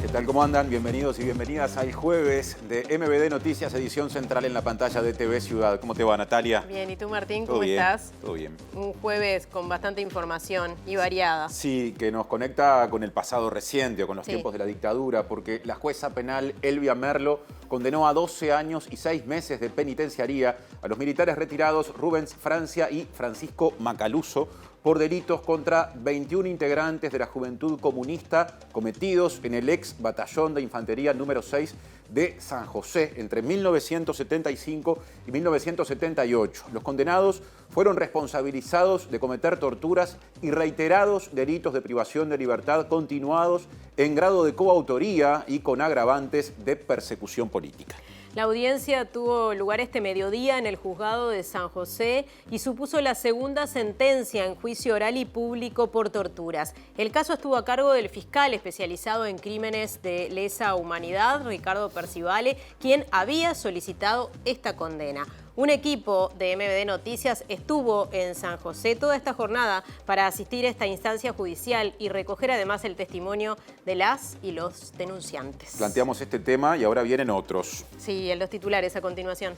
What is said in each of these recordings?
¿Qué tal? ¿Cómo andan? Bienvenidos y bienvenidas al jueves de MBD Noticias, edición central en la pantalla de TV Ciudad. ¿Cómo te va, Natalia? Bien, ¿y tú, Martín? ¿Cómo ¿Todo bien? estás? Todo bien. Un jueves con bastante información y variada. Sí, que nos conecta con el pasado reciente o con los Sí. tiempos de la dictadura, porque la jueza penal Elvia Merlo condenó a 12 años y 6 meses de penitenciaría a los militares retirados Rubens Francia y Francisco Macaluso por delitos contra 21 integrantes de la Juventud Comunista cometidos en el ex batallón de infantería número 6 de San José entre 1975 y 1978. Los condenados fueron responsabilizados de cometer torturas y reiterados delitos de privación de libertad continuados en grado de coautoría y con agravantes de persecución política. La audiencia tuvo lugar este mediodía en el juzgado de San José y supuso la segunda sentencia en juicio oral y público por torturas. El caso estuvo a cargo del fiscal especializado en crímenes de lesa humanidad, Ricardo Percivale, quien había solicitado esta condena. Un equipo de MBD Noticias estuvo en San José toda esta jornada para asistir a esta instancia judicial y recoger además el testimonio de las y los denunciantes. Planteamos este tema y ahora vienen otros. Sí, en los titulares a continuación.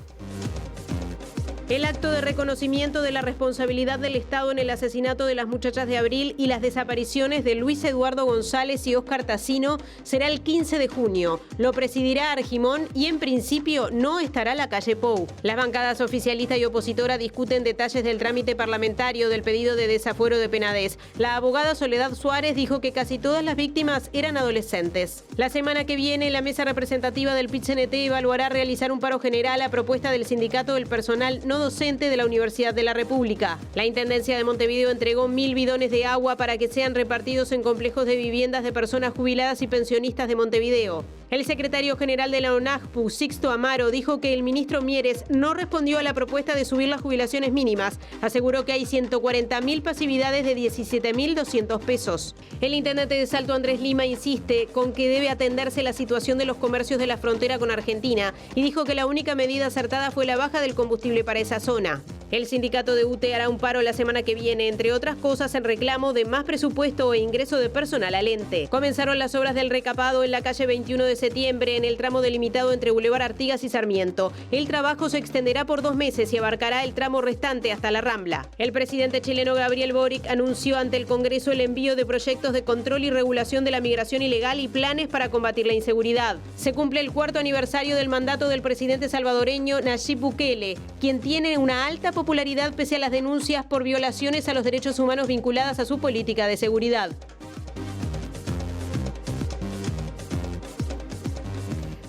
El acto de reconocimiento de la responsabilidad del Estado en el asesinato de las muchachas de Abril y las desapariciones de Luis Eduardo González y Óscar Tassino será el 15 de junio. Lo presidirá Argimón y en principio no estará la calle Pou. Las bancadas oficialista y opositora discuten detalles del trámite parlamentario del pedido de desafuero de Penades. La abogada Soledad Suárez dijo que casi todas las víctimas eran adolescentes. La semana que viene, la mesa representativa del PIT-CNT evaluará realizar un paro general a propuesta del sindicato del personal no docente de la Universidad de la República. La Intendencia de Montevideo entregó 1000 bidones de agua para que sean repartidos en complejos de viviendas de personas jubiladas y pensionistas de Montevideo. El secretario general de la ONAJPU, Sixto Amaro, dijo que el ministro Mieres no respondió a la propuesta de subir las jubilaciones mínimas. Aseguró que hay 140.000 pasividades de 17.200 pesos. El intendente de Salto, Andrés Lima, insiste con que debe atenderse la situación de los comercios de la frontera con Argentina y dijo que la única medida acertada fue la baja del combustible para esa zona. El sindicato de UTE hará un paro la semana que viene, entre otras cosas en reclamo de más presupuesto e ingreso de personal al ente. Comenzaron las obras del recapado en la calle 21 de septiembre, en el tramo delimitado entre Boulevard Artigas y Sarmiento. El trabajo se extenderá por 2 meses y abarcará el tramo restante hasta la Rambla. El presidente chileno Gabriel Boric anunció ante el Congreso el envío de proyectos de control y regulación de la migración ilegal y planes para combatir la inseguridad. Se cumple el 4º aniversario del mandato del presidente salvadoreño Nayib Bukele, quien tiene una alta popularidad pese a las denuncias por violaciones a los derechos humanos vinculadas a su política de seguridad.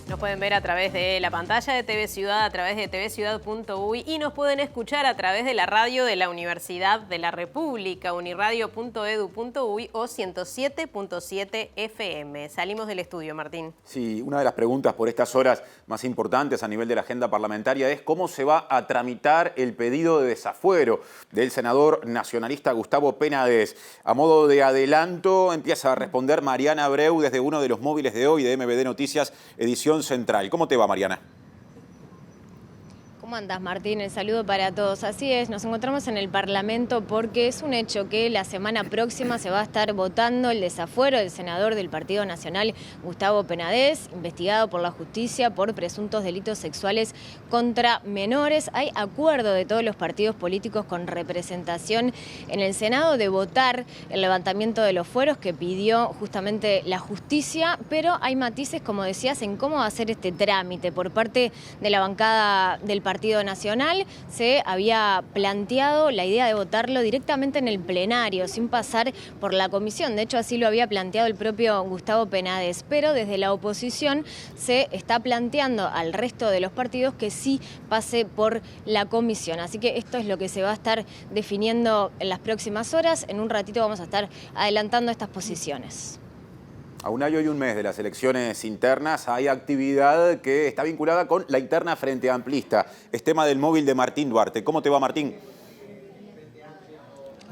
Nos pueden ver a través de la pantalla de TV Ciudad, a través de tvciudad.uy y nos pueden escuchar a través de la radio de la Universidad de la República, uniradio.edu.uy o 107.7 FM. Salimos del estudio, Martín. Sí, una de las preguntas por estas horas más importantes a nivel de la agenda parlamentaria es cómo se va a tramitar el pedido de desafuero del senador nacionalista Gustavo Penades. A modo de adelanto, empieza a responder Mariana Abreu desde uno de los móviles de hoy de MBD Noticias, edición central. ¿Cómo te va, Mariana? ¿Cómo andas, Martín? El saludo para todos. Así es, nos encontramos en el Parlamento porque es un hecho que la semana próxima se va a estar votando el desafuero del senador del Partido Nacional, Gustavo Penades, investigado por la justicia por presuntos delitos sexuales contra menores. Hay acuerdo de todos los partidos políticos con representación en el Senado de votar el levantamiento de los fueros que pidió justamente la justicia, pero hay matices, como decías, en cómo va a ser este trámite por parte de la bancada del Partido Nacional. Se había planteado la idea de votarlo directamente en el plenario, sin pasar por la comisión. De hecho, así lo había planteado el propio Gustavo Penades. Pero desde la oposición se está planteando al resto de los partidos que sí pase por la comisión. Así que esto es lo que se va a estar definiendo en las próximas horas. En un ratito vamos a estar adelantando estas posiciones. A un año y un mes de las elecciones internas hay actividad que está vinculada con la interna Frente Amplista. Es tema del móvil de Martín Duarte. ¿Cómo te va, Martín?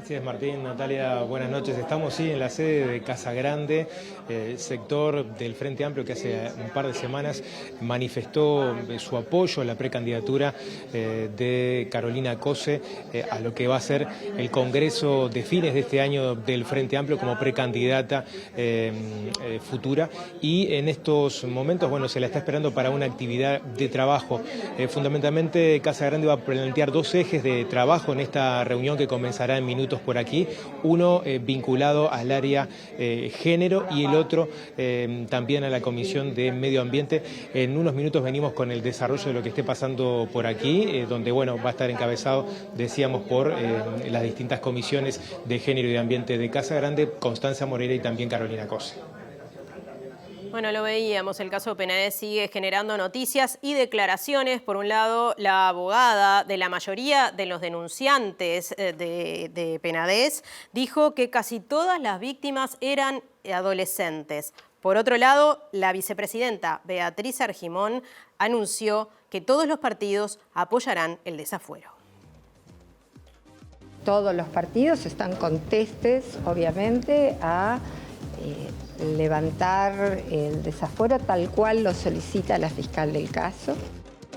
Así es, Martín, Natalia, buenas noches. Estamos en la sede de Casa Grande, sector del Frente Amplio que hace un par de semanas manifestó su apoyo a la precandidatura de Carolina Cose a lo que va a ser el Congreso de fines de este año del Frente Amplio como precandidata futura. Y en estos momentos, bueno, se la está esperando para una actividad de trabajo. Fundamentalmente, Casa Grande va a plantear dos ejes de trabajo en esta reunión que comenzará en minutos por aquí, uno vinculado al área género y el otro también a la Comisión de Medio Ambiente. En unos minutos venimos con el desarrollo de lo que esté pasando por aquí, donde bueno, va a estar encabezado, decíamos, por las distintas comisiones de género y de ambiente de Casa Grande, Constanza Moreira y también Carolina Cose. Bueno, lo veíamos, el caso Penades sigue generando noticias y declaraciones. Por un lado, la abogada de la mayoría de los denunciantes de Penades dijo que casi todas las víctimas eran adolescentes. Por otro lado, la vicepresidenta Beatriz Argimón anunció que todos los partidos apoyarán el desafuero. Todos los partidos están contestes, obviamente, a levantar el desafuero tal cual lo solicita la fiscal del caso.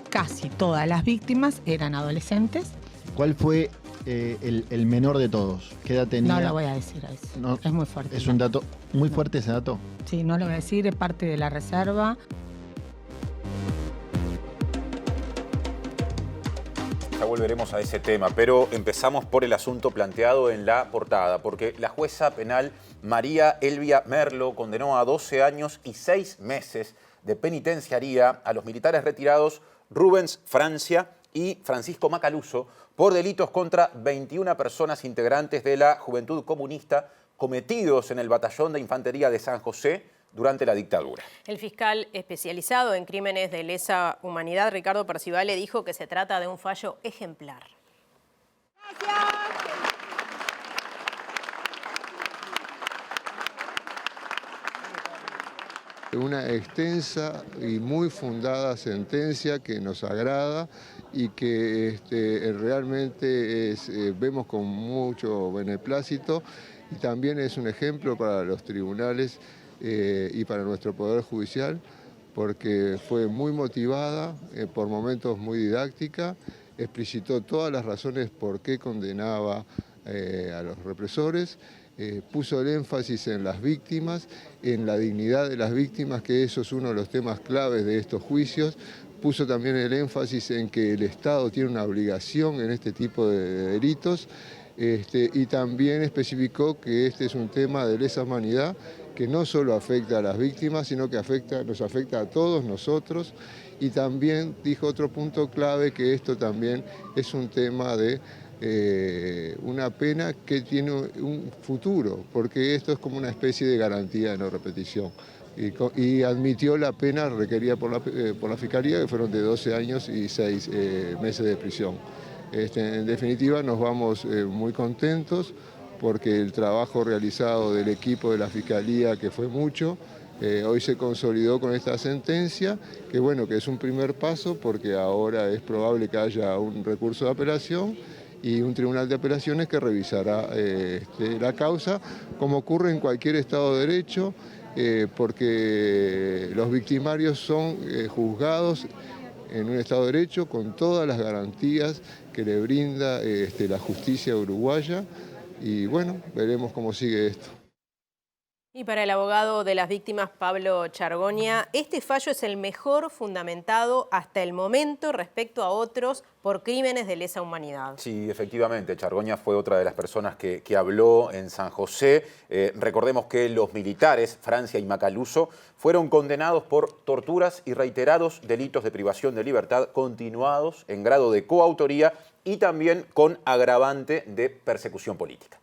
Casi todas las víctimas eran adolescentes. ¿Cuál fue el menor de todos? ¿Qué edad tenía? No lo voy a decir a eso. No, es muy fuerte. ¿Es un dato muy fuerte ese dato? Sí, no lo voy a decir, es parte de la reserva. Ya volveremos a ese tema, pero empezamos por el asunto planteado en la portada, porque la jueza penal María Elvia Merlo condenó a 12 años y 6 meses de penitenciaría a los militares retirados Rubens Francia y Francisco Macaluso por delitos contra 21 personas integrantes de la Juventud Comunista cometidos en el Batallón de Infantería de San José durante la dictadura. El fiscal especializado en crímenes de lesa humanidad, Ricardo Percivale, dijo que se trata de un fallo ejemplar. Gracias. Una extensa y muy fundada sentencia que nos agrada y que realmente vemos con mucho beneplácito, y también es un ejemplo para los tribunales y para nuestro Poder Judicial, porque fue muy motivada, por momentos muy didáctica, explicitó todas las razones por qué condenaba a los represores, puso el énfasis en las víctimas, en la dignidad de las víctimas, que eso es uno de los temas claves de estos juicios. Puso también el énfasis en que el Estado tiene una obligación en este tipo de delitos, y también especificó que este es un tema de lesa humanidad que no solo afecta a las víctimas, sino que nos afecta a todos nosotros. Y también dijo otro punto clave, que esto también es un tema de una pena que tiene un futuro, porque esto es como una especie de garantía de no repetición. Y admitió la pena requerida por la Fiscalía, que fueron de 12 años y 6 meses de prisión. En definitiva, nos vamos muy contentos, porque el trabajo realizado del equipo de la Fiscalía, que fue mucho, hoy se consolidó con esta sentencia, que bueno, que es un primer paso, porque ahora es probable que haya un recurso de apelación y un tribunal de apelaciones que revisará la causa, como ocurre en cualquier Estado de Derecho, porque los victimarios son juzgados en un Estado de Derecho con todas las garantías que le brinda la justicia uruguaya. Y bueno, veremos cómo sigue esto. Y para el abogado de las víctimas, Pablo Chargoña, este fallo es el mejor fundamentado hasta el momento respecto a otros por crímenes de lesa humanidad. Sí, efectivamente, Chargoña fue otra de las personas que habló en San José. Recordemos que los militares, Francia y Macaluso, fueron condenados por torturas y reiterados delitos de privación de libertad continuados en grado de coautoría y también con agravante de persecución política.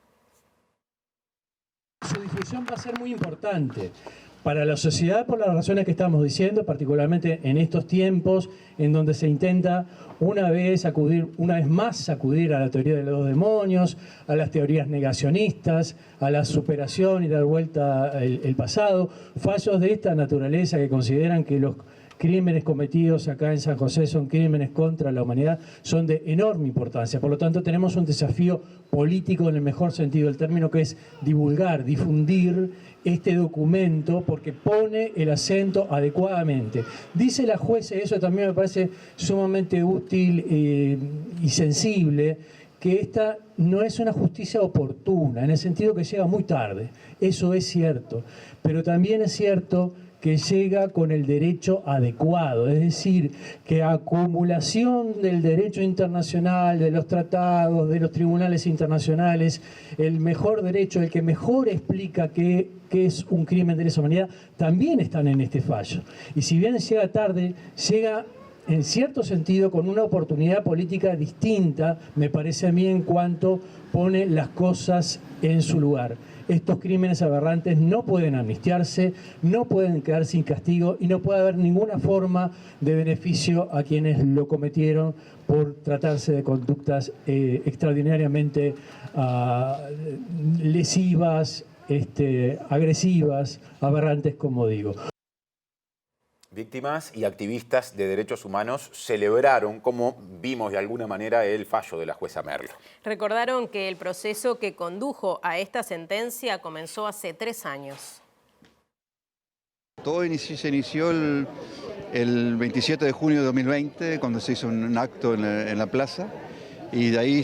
Su difusión va a ser muy importante para la sociedad por las razones que estamos diciendo, particularmente en estos tiempos en donde se intenta una vez más sacudir a la teoría de los dos demonios, a las teorías negacionistas, a la superación y dar vuelta el pasado, fallos de esta naturaleza que consideran que crímenes cometidos acá en San José son crímenes contra la humanidad, son de enorme importancia. Por lo tanto, tenemos un desafío político en el mejor sentido del término, que es divulgar, difundir este documento, porque pone el acento adecuadamente. Dice la jueza, y eso también me parece sumamente útil y sensible, que esta no es una justicia oportuna, en el sentido que llega muy tarde. Eso es cierto. Pero también es cierto que llega con el derecho adecuado, es decir, que acumulación del derecho internacional, de los tratados, de los tribunales internacionales, el mejor derecho, el que mejor explica qué es un crimen de lesa humanidad, también están en este fallo. Y si bien llega tarde, llega en cierto sentido con una oportunidad política distinta, me parece a mí, en cuanto pone las cosas en su lugar. Estos crímenes aberrantes no pueden amnistiarse, no pueden quedar sin castigo y no puede haber ninguna forma de beneficio a quienes lo cometieron por tratarse de conductas extraordinariamente lesivas, agresivas, aberrantes, como digo. Víctimas y activistas de derechos humanos celebraron, como vimos de alguna manera, el fallo de la jueza Merlo. Recordaron que el proceso que condujo a esta sentencia comenzó hace 3 años. Todo se inició el 27 de junio de 2020, cuando se hizo un acto en la plaza, y de ahí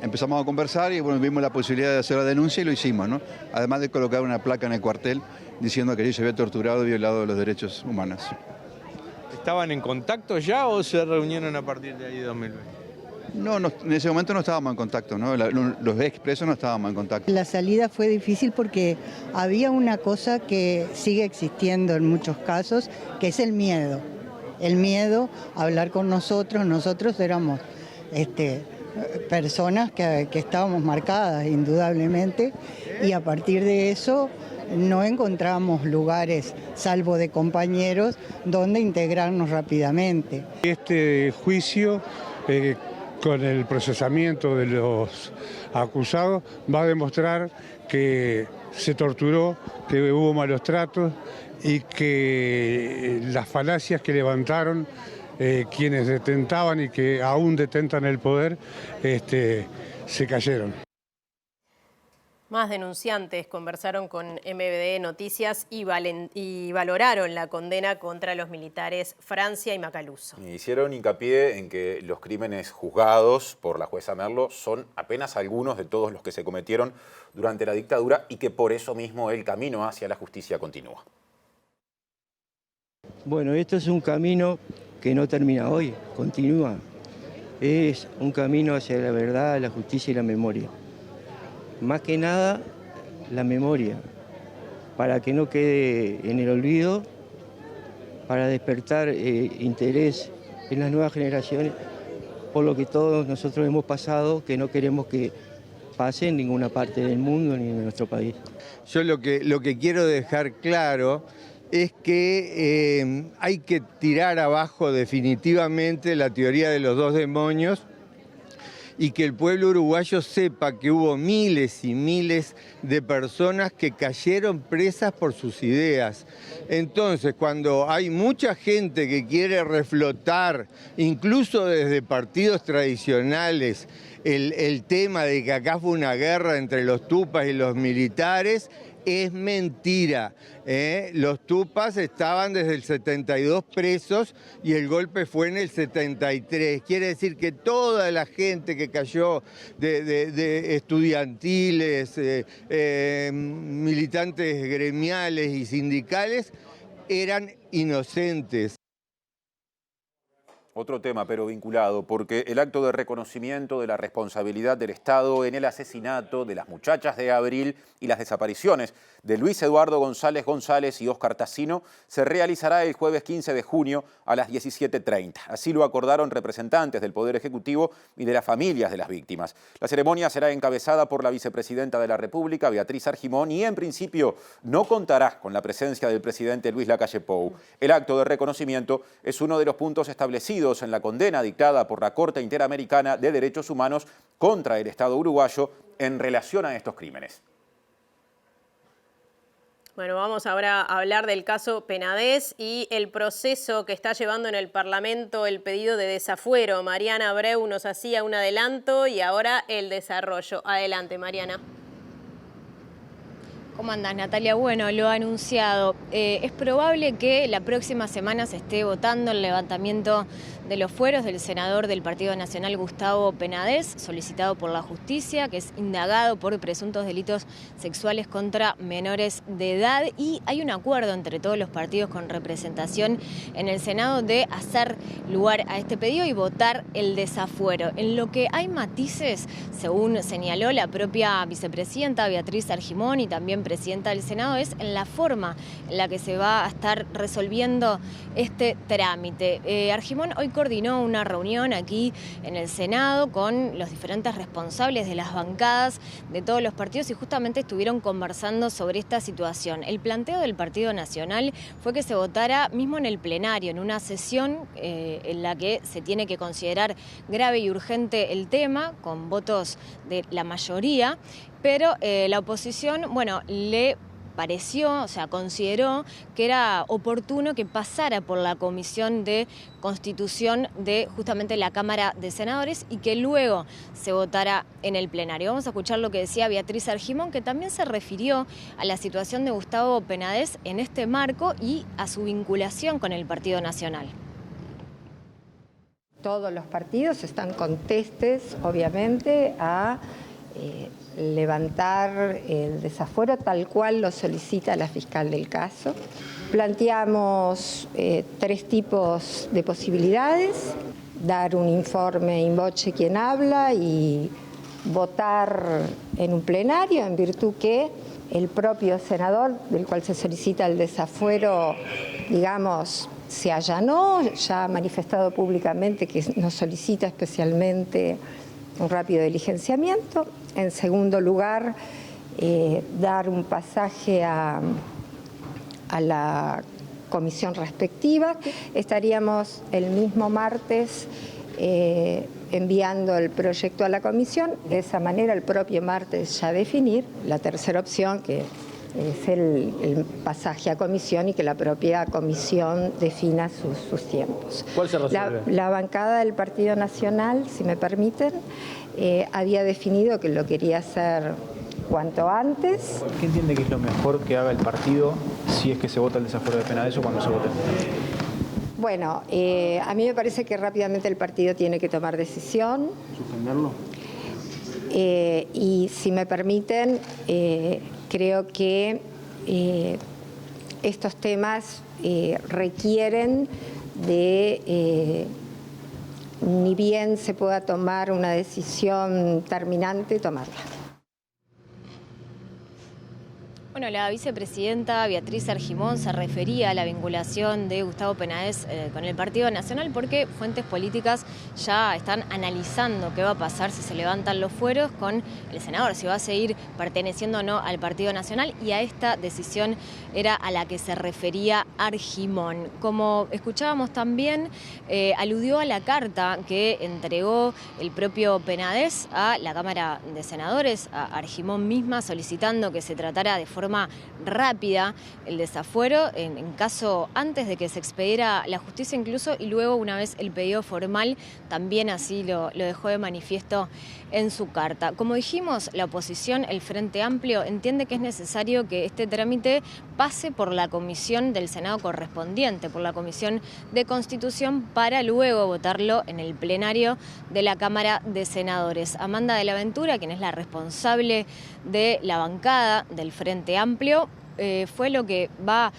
empezamos a conversar y bueno, vimos la posibilidad de hacer la denuncia y lo hicimos, ¿no? Además de colocar una placa en el cuartel diciendo que allí se había torturado y violado los derechos humanos. ¿Estaban en contacto ya o se reunieron a partir de ahí de 2020? No, en ese momento no estábamos en contacto, ¿no? Los expresos no estábamos en contacto. La salida fue difícil porque había una cosa que sigue existiendo en muchos casos, que es el miedo. El miedo a hablar con nosotros. Nosotros éramos personas que estábamos marcadas indudablemente, y a partir de eso no encontramos lugares, salvo de compañeros, donde integrarnos rápidamente. Este juicio, con el procesamiento de los acusados, va a demostrar que se torturó, que hubo malos tratos y que las falacias que levantaron quienes detentaban y que aún detentan el poder, se cayeron. Más denunciantes conversaron con MBD Noticias y valoraron la condena contra los militares Francia y Macaluso. Hicieron hincapié en que los crímenes juzgados por la jueza Merlo son apenas algunos de todos los que se cometieron durante la dictadura y que por eso mismo el camino hacia la justicia continúa. Bueno, esto es un camino que no termina hoy, continúa. Es un camino hacia la verdad, la justicia y la memoria. Más que nada, la memoria, para que no quede en el olvido, para despertar interés en las nuevas generaciones, por lo que todos nosotros hemos pasado, que no queremos que pase en ninguna parte del mundo ni en nuestro país. Yo lo que quiero dejar claro es que hay que tirar abajo definitivamente la teoría de los dos demonios, y que el pueblo uruguayo sepa que hubo miles y miles de personas que cayeron presas por sus ideas. Entonces, cuando hay mucha gente que quiere reflotar, incluso desde partidos tradicionales, el tema de que acá fue una guerra entre los tupas y los militares, es mentira. Los tupas estaban desde el 72 presos y el golpe fue en el 73. Quiere decir que toda la gente que cayó de estudiantiles, militantes gremiales y sindicales eran inocentes. Otro tema, pero vinculado, porque el acto de reconocimiento de la responsabilidad del Estado en el asesinato de las muchachas de Abril y las desapariciones de Luis Eduardo González y Óscar Tassino se realizará el jueves 15 de junio a las 17:30. Así lo acordaron representantes del Poder Ejecutivo y de las familias de las víctimas. La ceremonia será encabezada por la vicepresidenta de la República, Beatriz Argimón, y en principio no contará con la presencia del presidente Luis Lacalle Pou. El acto de reconocimiento es uno de los puntos establecidos en la condena dictada por la Corte Interamericana de Derechos Humanos contra el Estado uruguayo en relación a estos crímenes. Bueno, vamos ahora a hablar del caso Penades y el proceso que está llevando en el Parlamento el pedido de desafuero. Mariana Abreu nos hacía un adelanto y ahora el desarrollo. Adelante, Mariana. ¿Cómo andás, Natalia? Bueno, lo ha anunciado. Es probable que la próxima semana se esté votando el levantamiento de los fueros del senador del Partido Nacional, Gustavo Penades, solicitado por la justicia, que es indagado por presuntos delitos sexuales contra menores de edad. Y hay un acuerdo entre todos los partidos con representación en el Senado de hacer lugar a este pedido y votar el desafuero. En lo que hay matices, según señaló la propia vicepresidenta Beatriz Argimón y también presidenta del Senado, es en la forma en la que se va a estar resolviendo este trámite. Argimón hoy coordinó una reunión aquí en el Senado con los diferentes responsables de las bancadas de todos los partidos y justamente estuvieron conversando sobre esta situación. El planteo del Partido Nacional fue que se votara mismo en el plenario, en una sesión en la que se tiene que considerar grave y urgente el tema, con votos de la mayoría, pero la oposición, bueno, le pareció, o sea, consideró que era oportuno que pasara por la Comisión de Constitución de justamente la Cámara de Senadores y que luego se votara en el plenario. Vamos a escuchar lo que decía Beatriz Argimón, que también se refirió a la situación de Gustavo Penades en este marco y a su vinculación con el Partido Nacional. Todos los partidos están contestes, obviamente, a levantar el desafuero tal cual lo solicita la fiscal del caso. Planteamos 3 tipos de posibilidades: dar un informe in voce quien habla y votar en un plenario, en virtud que el propio senador del cual se solicita el desafuero, digamos, se allanó, ya ha manifestado públicamente que nos solicita especialmente un rápido diligenciamiento. En segundo lugar, dar un pasaje a la comisión respectiva. Estaríamos el mismo martes enviando el proyecto a la comisión. De esa manera, el propio martes ya definir la tercera opción, que es el pasaje a comisión y que la propia comisión defina sus tiempos. ¿Cuál se resuelve? La bancada del Partido Nacional, si me permiten, había definido que lo quería hacer cuanto antes. ¿Qué entiende que es lo mejor que haga el partido si es que se vota el desafuero de Penades o cuando se vote? Bueno, a mí me parece que rápidamente el partido tiene que tomar decisión. ¿Suspenderlo? Y si me permiten, creo que estos temas requieren de, ni bien se pueda tomar una decisión terminante, tomarla. Bueno, la vicepresidenta Beatriz Argimón se refería a la vinculación de Gustavo Penades con el Partido Nacional porque fuentes políticas ya están analizando qué va a pasar si se levantan los fueros con el senador, si va a seguir perteneciendo o no al Partido Nacional, y a esta decisión era a la que se refería Argimón. Como escuchábamos también, aludió a la carta que entregó el propio Penades a la Cámara de Senadores, a Argimón misma, solicitando que se tratara de forma rápida el desafuero, en caso antes de que se expediera la justicia incluso, y luego una vez el pedido formal también así lo dejó de manifiesto en su carta. Como dijimos, la oposición, el Frente Amplio, entiende que es necesario que este trámite pase por la comisión del Senado correspondiente, por la Comisión de Constitución, para luego votarlo en el plenario de la Cámara de Senadores. Amanda de la Ventura, quien es la responsable de la bancada del Frente Amplio, fue lo que va,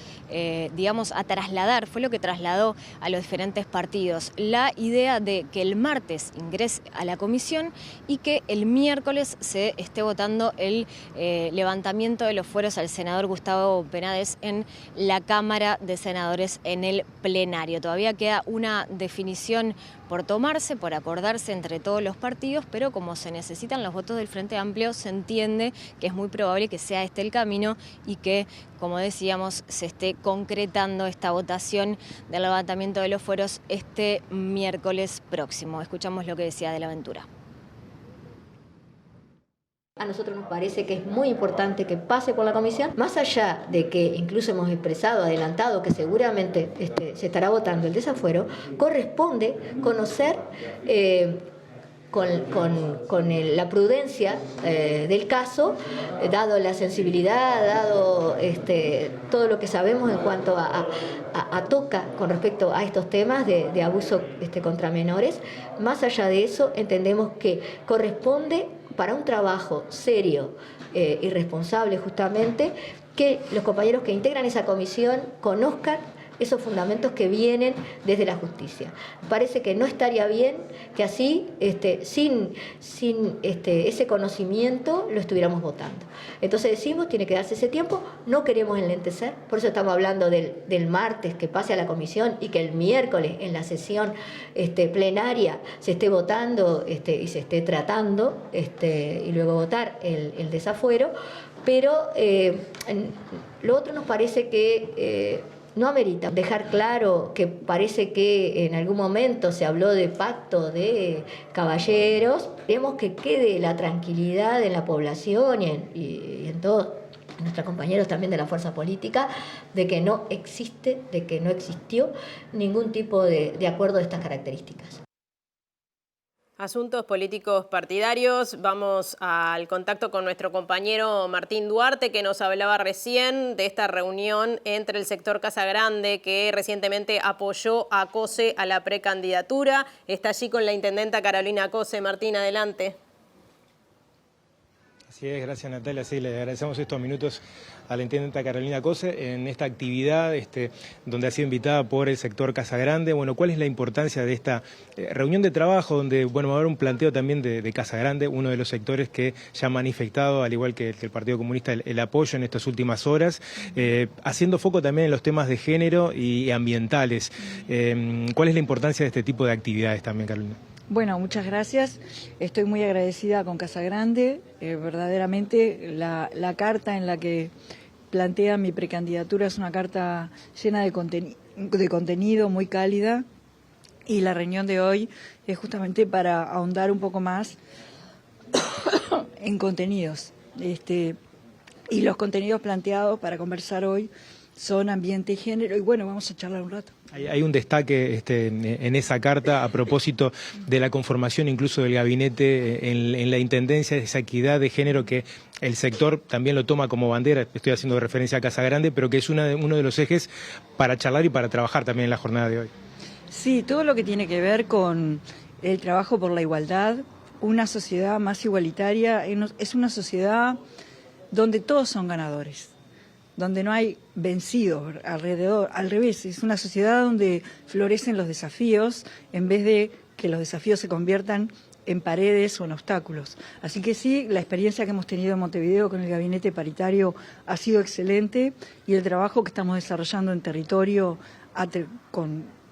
digamos, a trasladar, fue lo que trasladó a los diferentes partidos la idea de que el martes ingrese a la comisión y que el miércoles se esté votando el levantamiento de los fueros al senador Gustavo Penades en la Cámara de Senadores en el plenario. Todavía queda una definición por tomarse, por acordarse entre todos los partidos, pero como se necesitan los votos del Frente Amplio, se entiende que es muy probable que sea este el camino y que, como decíamos, se esté concretando esta votación del levantamiento de los fueros este miércoles próximo. Escuchamos lo que decía de la Ventura. A nosotros nos parece que es muy importante que pase por la comisión, más allá de que incluso hemos expresado, adelantado, que seguramente se estará votando el desafuero, corresponde conocer con la prudencia del caso, dado la sensibilidad, dado todo lo que sabemos en cuanto a toca con respecto a estos temas de abuso contra menores. Más allá de eso, entendemos que corresponde para un trabajo serio y responsable justamente, que los compañeros que integran esa comisión conozcan esos fundamentos que vienen desde la justicia. Parece que no estaría bien que así, sin ese conocimiento, lo estuviéramos votando. Entonces decimos, tiene que darse ese tiempo, no queremos enlentecer, por eso estamos hablando del martes que pase a la comisión y que el miércoles en la sesión plenaria se esté votando y se esté tratando y luego votar el desafuero, pero lo otro nos parece que no amerita dejar claro que parece que en algún momento se habló de pacto de caballeros. Queremos que quede la tranquilidad en la población y en todos nuestros compañeros también de la fuerza política, de que no existe, de que no existió ningún tipo de acuerdo de estas características. Asuntos políticos partidarios. Vamos al contacto con nuestro compañero Martín Duarte, que nos hablaba recién de esta reunión entre el sector Casagrande, que recientemente apoyó a Cose a la precandidatura. Está allí con la intendenta Carolina Cose. Martín, adelante. Así es, gracias Natalia. Sí, le agradecemos estos minutos a la intendenta Carolina Cose en esta actividad donde ha sido invitada por el sector Casagrande. Bueno, ¿cuál es la importancia de esta reunión de trabajo donde va a haber un planteo también de Casagrande, uno de los sectores que ya ha manifestado, al igual que el Partido Comunista, el apoyo en estas últimas horas, haciendo foco también en los temas de género y ambientales? ¿Cuál es la importancia de este tipo de actividades también, Carolina? Bueno, muchas gracias. Estoy muy agradecida con Casagrande. Verdaderamente la carta en la que plantea mi precandidatura es una carta llena de contenido, muy cálida. Y la reunión de hoy es justamente para ahondar un poco más en contenidos. Y los contenidos planteados para conversar hoy son ambiente y género. Y bueno, vamos a charlar un rato. Hay un destaque en esa carta a propósito de la conformación incluso del gabinete en la Intendencia, de esa equidad de género que el sector también lo toma como bandera. Estoy haciendo referencia a Casagrande, pero que es uno de los ejes para charlar y para trabajar también en la jornada de hoy. Sí, todo lo que tiene que ver con el trabajo por la igualdad, una sociedad más igualitaria, es una sociedad donde todos son ganadores, donde no hay vencidos alrededor, al revés, es una sociedad donde florecen los desafíos en vez de que los desafíos se conviertan en paredes o en obstáculos. Así que sí, la experiencia que hemos tenido en Montevideo con el gabinete paritario ha sido excelente y el trabajo que estamos desarrollando en territorio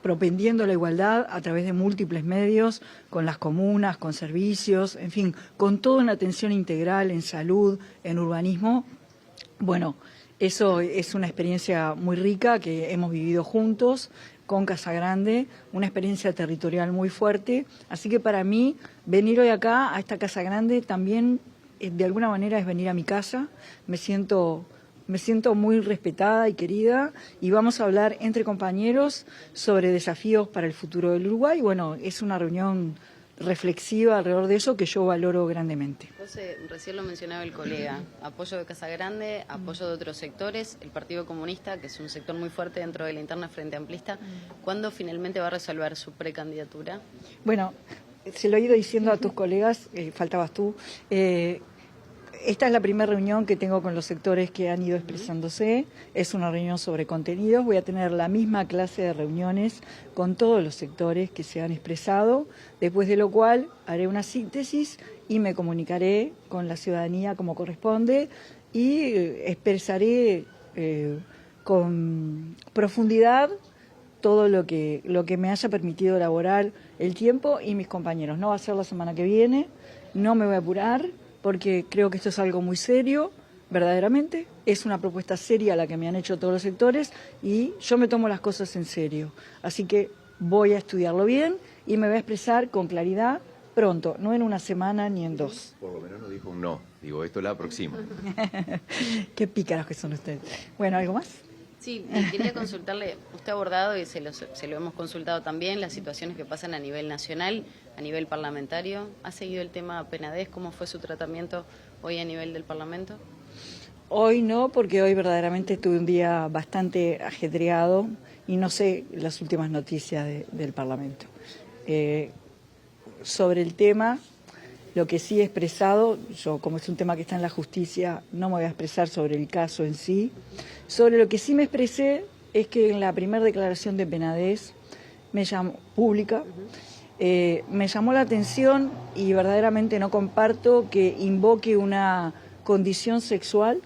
propendiendo la igualdad a través de múltiples medios, con las comunas, con servicios, en fin, con toda una atención integral en salud, en urbanismo. Bueno, eso es una experiencia muy rica que hemos vivido juntos con Casagrande, una experiencia territorial muy fuerte. Así que para mí, venir hoy acá a esta Casagrande también, de alguna manera, es venir a mi casa. Me siento muy respetada y querida y vamos a hablar entre compañeros sobre desafíos para el futuro del Uruguay. Bueno, es una reunión reflexiva alrededor de eso que yo valoro grandemente. José, recién lo mencionaba el colega, apoyo de Casagrande, apoyo de otros sectores, el Partido Comunista, que es un sector muy fuerte dentro de la interna Frente Amplista. ¿Cuándo finalmente va a resolver su precandidatura? Bueno, se lo he ido diciendo a tus colegas, faltabas tú. Esta es la primera reunión que tengo con los sectores que han ido expresándose. Es una reunión sobre contenidos. Voy a tener la misma clase de reuniones con todos los sectores que se han expresado, después de lo cual haré una síntesis y me comunicaré con la ciudadanía como corresponde y expresaré con profundidad todo lo que me haya permitido elaborar el tiempo y mis compañeros. No va a ser la semana que viene, no me voy a apurar, porque creo que esto es algo muy serio, verdaderamente. Es una propuesta seria la que me han hecho todos los sectores y yo me tomo las cosas en serio. Así que voy a estudiarlo bien y me voy a expresar con claridad pronto, no en una semana ni en dos. Por lo menos no dijo un no, Digo, esto la aproxima. Qué pícaros que son ustedes. Bueno, ¿algo más? Sí, quería consultarle, usted ha abordado y se lo hemos consultado también, las situaciones que pasan a nivel nacional, a nivel parlamentario. ¿Ha seguido el tema Penades? ¿Cómo fue su tratamiento hoy a nivel del Parlamento? Hoy no, porque hoy verdaderamente tuve un día bastante ajetreado y no sé las últimas noticias del Parlamento. Sobre el tema, lo que sí he expresado, yo como es un tema que está en la justicia, no me voy a expresar sobre el caso en sí. Sobre lo que sí me expresé es que en la primera declaración de Penades pública, me llamó la atención y verdaderamente no comparto que invoque una condición sexual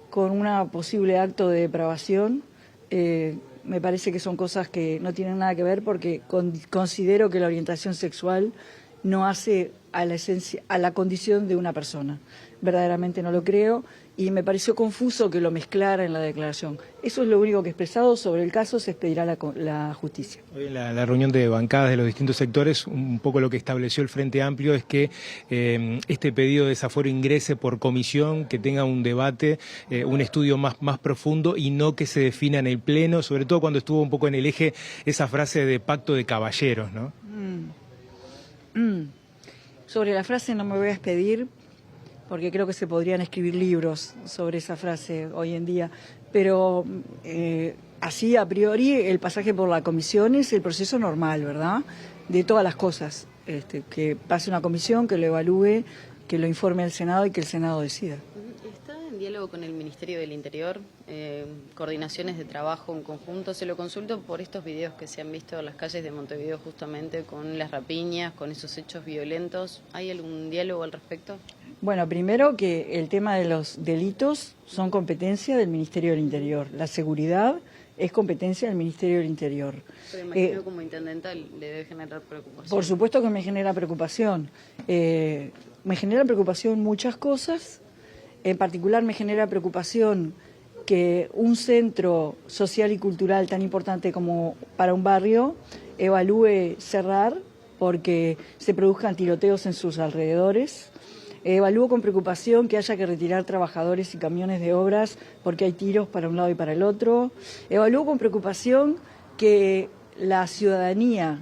con un posible acto de depravación. Me parece que son cosas que no tienen nada que ver porque considero que la orientación sexual no hace a la esencia, a la condición de una persona. Verdaderamente no lo creo y me pareció confuso que lo mezclara en la declaración. Eso es lo único que he expresado. Sobre el caso se expedirá la justicia. Hoy en la reunión de bancadas de los distintos sectores, un poco lo que estableció el Frente Amplio es que este pedido de desafuero ingrese por comisión, que tenga un debate, un estudio más profundo y no que se defina en el Pleno, sobre todo cuando estuvo un poco en el eje esa frase de pacto de caballeros, ¿no? Sobre la frase no me voy a expedir, porque creo que se podrían escribir libros sobre esa frase hoy en día, pero así a priori el pasaje por la comisión es el proceso normal, ¿verdad? De todas las cosas, que pase una comisión, que lo evalúe, que lo informe al Senado y que el Senado decida. ¿Está en diálogo con el Ministerio del Interior? Coordinaciones de trabajo en conjunto. Se lo consulto por estos videos que se han visto en las calles de Montevideo justamente con las rapiñas, con esos hechos violentos. ¿Hay algún diálogo al respecto? Bueno, primero que el tema de los delitos son competencia del Ministerio del Interior. La seguridad es competencia del Ministerio del Interior. Pero imagino como intendenta le debe generar preocupación. Por supuesto que me genera preocupación. Me genera preocupación muchas cosas. En particular me genera preocupación que un centro social y cultural tan importante como para un barrio evalúe cerrar porque se produzcan tiroteos en sus alrededores. Evalúo con preocupación que haya que retirar trabajadores y camiones de obras porque hay tiros para un lado y para el otro. Evalúo con preocupación que la ciudadanía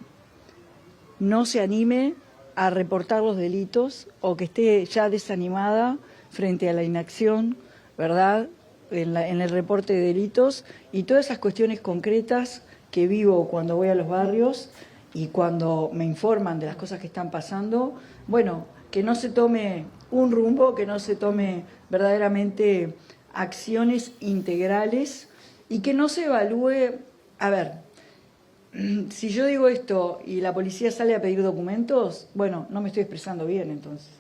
no se anime a reportar los delitos o que esté ya desanimada frente a la inacción, ¿verdad?, en el reporte de delitos y todas esas cuestiones concretas que vivo cuando voy a los barrios y cuando me informan de las cosas que están pasando. Bueno, que no se tome un rumbo, que no se tome verdaderamente acciones integrales y que no se evalúe. A ver, si yo digo esto y la policía sale a pedir documentos, bueno, no me estoy expresando bien entonces.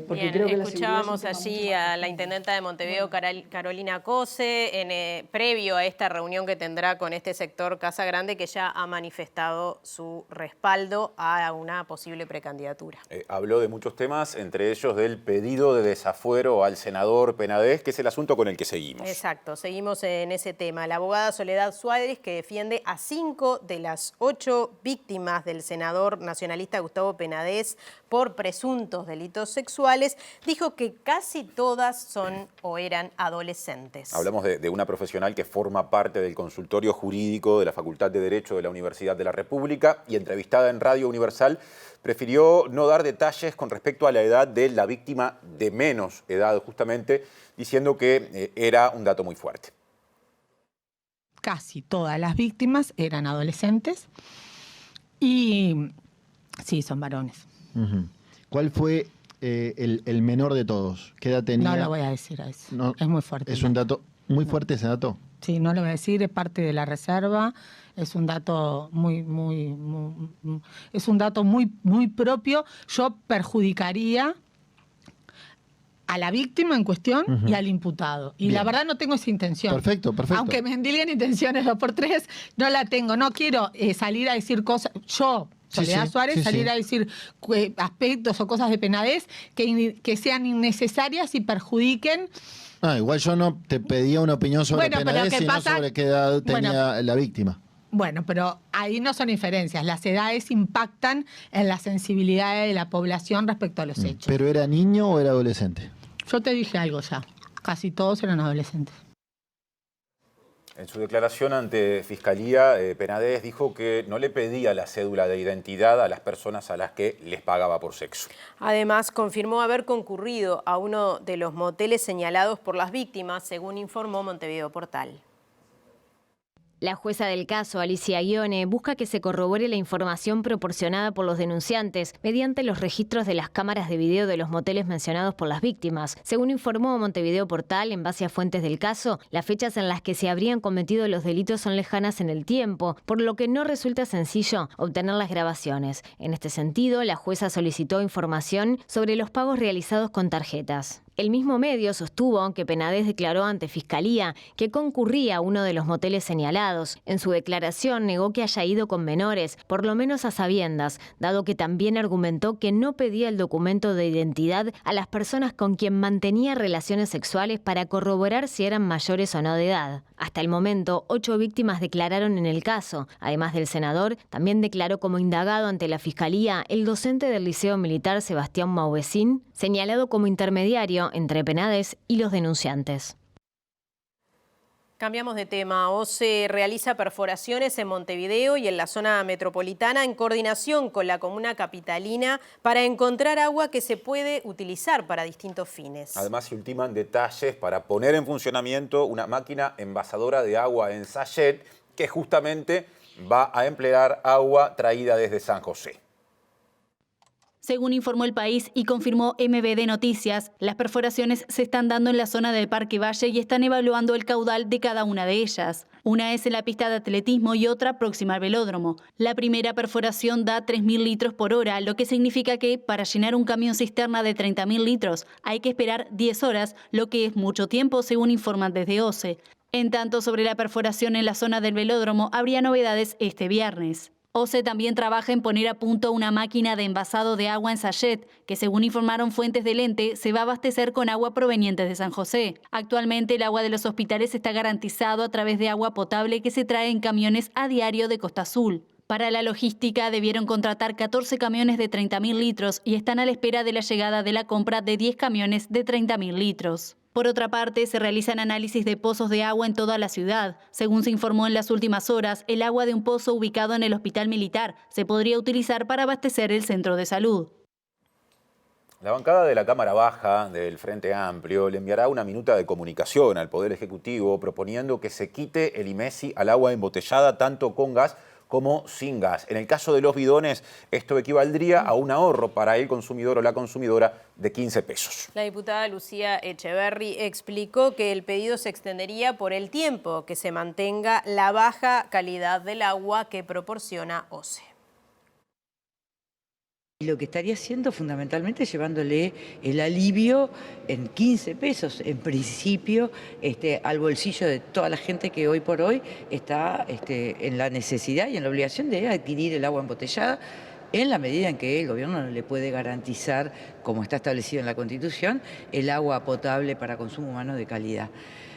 Porque Bien, creo que escuchábamos allí a la intendenta de Montevideo, Carolina Cose, previo a esta reunión que tendrá con este sector Casa Grande, que ya ha manifestado su respaldo a una posible precandidatura. Habló de muchos temas, entre ellos del pedido de desafuero al senador Penades, que es el asunto con el que seguimos. Exacto, seguimos en ese tema. La abogada Soledad Suárez, que defiende a 5 de las 8 víctimas del senador nacionalista Gustavo Penades por presuntos delitos sexuales, dijo que casi todas son o eran adolescentes. Hablamos de una profesional que forma parte del consultorio jurídico de la Facultad de Derecho de la Universidad de la República y entrevistada en Radio Universal prefirió no dar detalles con respecto a la edad de la víctima de menos edad, justamente diciendo que era un dato muy fuerte. Casi todas las víctimas eran adolescentes y sí, son varones. ¿Cuál fue el menor de todos? ¿Qué edad tenía? No lo voy a decir a eso. No, es muy fuerte. ¿Es un dato muy fuerte ese dato? Sí, no lo voy a decir, es parte de la reserva, es un dato muy propio. Yo perjudicaría a la víctima en cuestión y al imputado. Y la verdad no tengo esa intención. Perfecto. Aunque me endilguen intenciones 2x3, no la tengo. No quiero salir a decir cosas. Yo, Soledad Suárez, salir a decir aspectos o cosas de Penades que sean innecesarias y perjudiquen. Igual yo no te pedía una opinión sobre Penades, sino sobre qué edad tenía la víctima. Bueno, pero ahí no son inferencias. Las edades impactan en la sensibilidad de la población respecto a los hechos. ¿Pero era niño o era adolescente? Yo te dije algo ya. Casi todos eran adolescentes. En su declaración ante Fiscalía, Penades dijo que no le pedía la cédula de identidad a las personas a las que les pagaba por sexo. Además, confirmó haber concurrido a uno de los moteles señalados por las víctimas, según informó Montevideo Portal. La jueza del caso, Alicia Guione, busca que se corrobore la información proporcionada por los denunciantes mediante los registros de las cámaras de video de los moteles mencionados por las víctimas. Según informó Montevideo Portal, en base a fuentes del caso, las fechas en las que se habrían cometido los delitos son lejanas en el tiempo, por lo que no resulta sencillo obtener las grabaciones. En este sentido, la jueza solicitó información sobre los pagos realizados con tarjetas. El mismo medio sostuvo que Penades declaró ante Fiscalía que concurría a uno de los moteles señalados. En su declaración negó que haya ido con menores, por lo menos a sabiendas, dado que también argumentó que no pedía el documento de identidad a las personas con quien mantenía relaciones sexuales para corroborar si eran mayores o no de edad. Hasta el momento, 8 víctimas declararon en el caso. Además del senador, también declaró como indagado ante la Fiscalía el docente del Liceo Militar Sebastián Mauvecín, señalado como intermediario entre Penades y los denunciantes. Cambiamos de tema. OCE realiza perforaciones en Montevideo y en la zona metropolitana en coordinación con la comuna capitalina para encontrar agua que se puede utilizar para distintos fines. Además, se ultiman detalles para poner en funcionamiento una máquina envasadora de agua en sachet que justamente va a emplear agua traída desde San José. Según informó El País y confirmó MBD Noticias, las perforaciones se están dando en la zona del Parque Valle y están evaluando el caudal de cada una de ellas. Una es en la pista de atletismo y otra próxima al velódromo. La primera perforación da 3.000 litros por hora, lo que significa que para llenar un camión cisterna de 30.000 litros hay que esperar 10 horas, lo que es mucho tiempo según informan desde OCE. En tanto, sobre la perforación en la zona del velódromo habría novedades este viernes. OCE también trabaja en poner a punto una máquina de envasado de agua en sachet, que según informaron fuentes del ente, se va a abastecer con agua proveniente de San José. Actualmente el agua de los hospitales está garantizado a través de agua potable que se trae en camiones a diario de Costa Azul. Para la logística debieron contratar 14 camiones de 30.000 litros y están a la espera de la llegada de la compra de 10 camiones de 30.000 litros. Por otra parte, se realizan análisis de pozos de agua en toda la ciudad. Según se informó en las últimas horas, el agua de un pozo ubicado en el Hospital Militar se podría utilizar para abastecer el centro de salud. La bancada de la Cámara Baja del Frente Amplio le enviará una minuta de comunicación al Poder Ejecutivo proponiendo que se quite el IMESI al agua embotellada tanto con gas como sin gas. En el caso de los bidones, esto equivaldría a un ahorro para el consumidor o la consumidora de 15 pesos. La diputada Lucía Echeverri explicó que el pedido se extendería por el tiempo que se mantenga la baja calidad del agua que proporciona OCE. Lo que estaría haciendo fundamentalmente es llevándole el alivio en 15 pesos, en principio, al bolsillo de toda la gente que hoy por hoy está en la necesidad y en la obligación de adquirir el agua embotellada, en la medida en que el gobierno no le puede garantizar, como está establecido en la Constitución, el agua potable para consumo humano de calidad.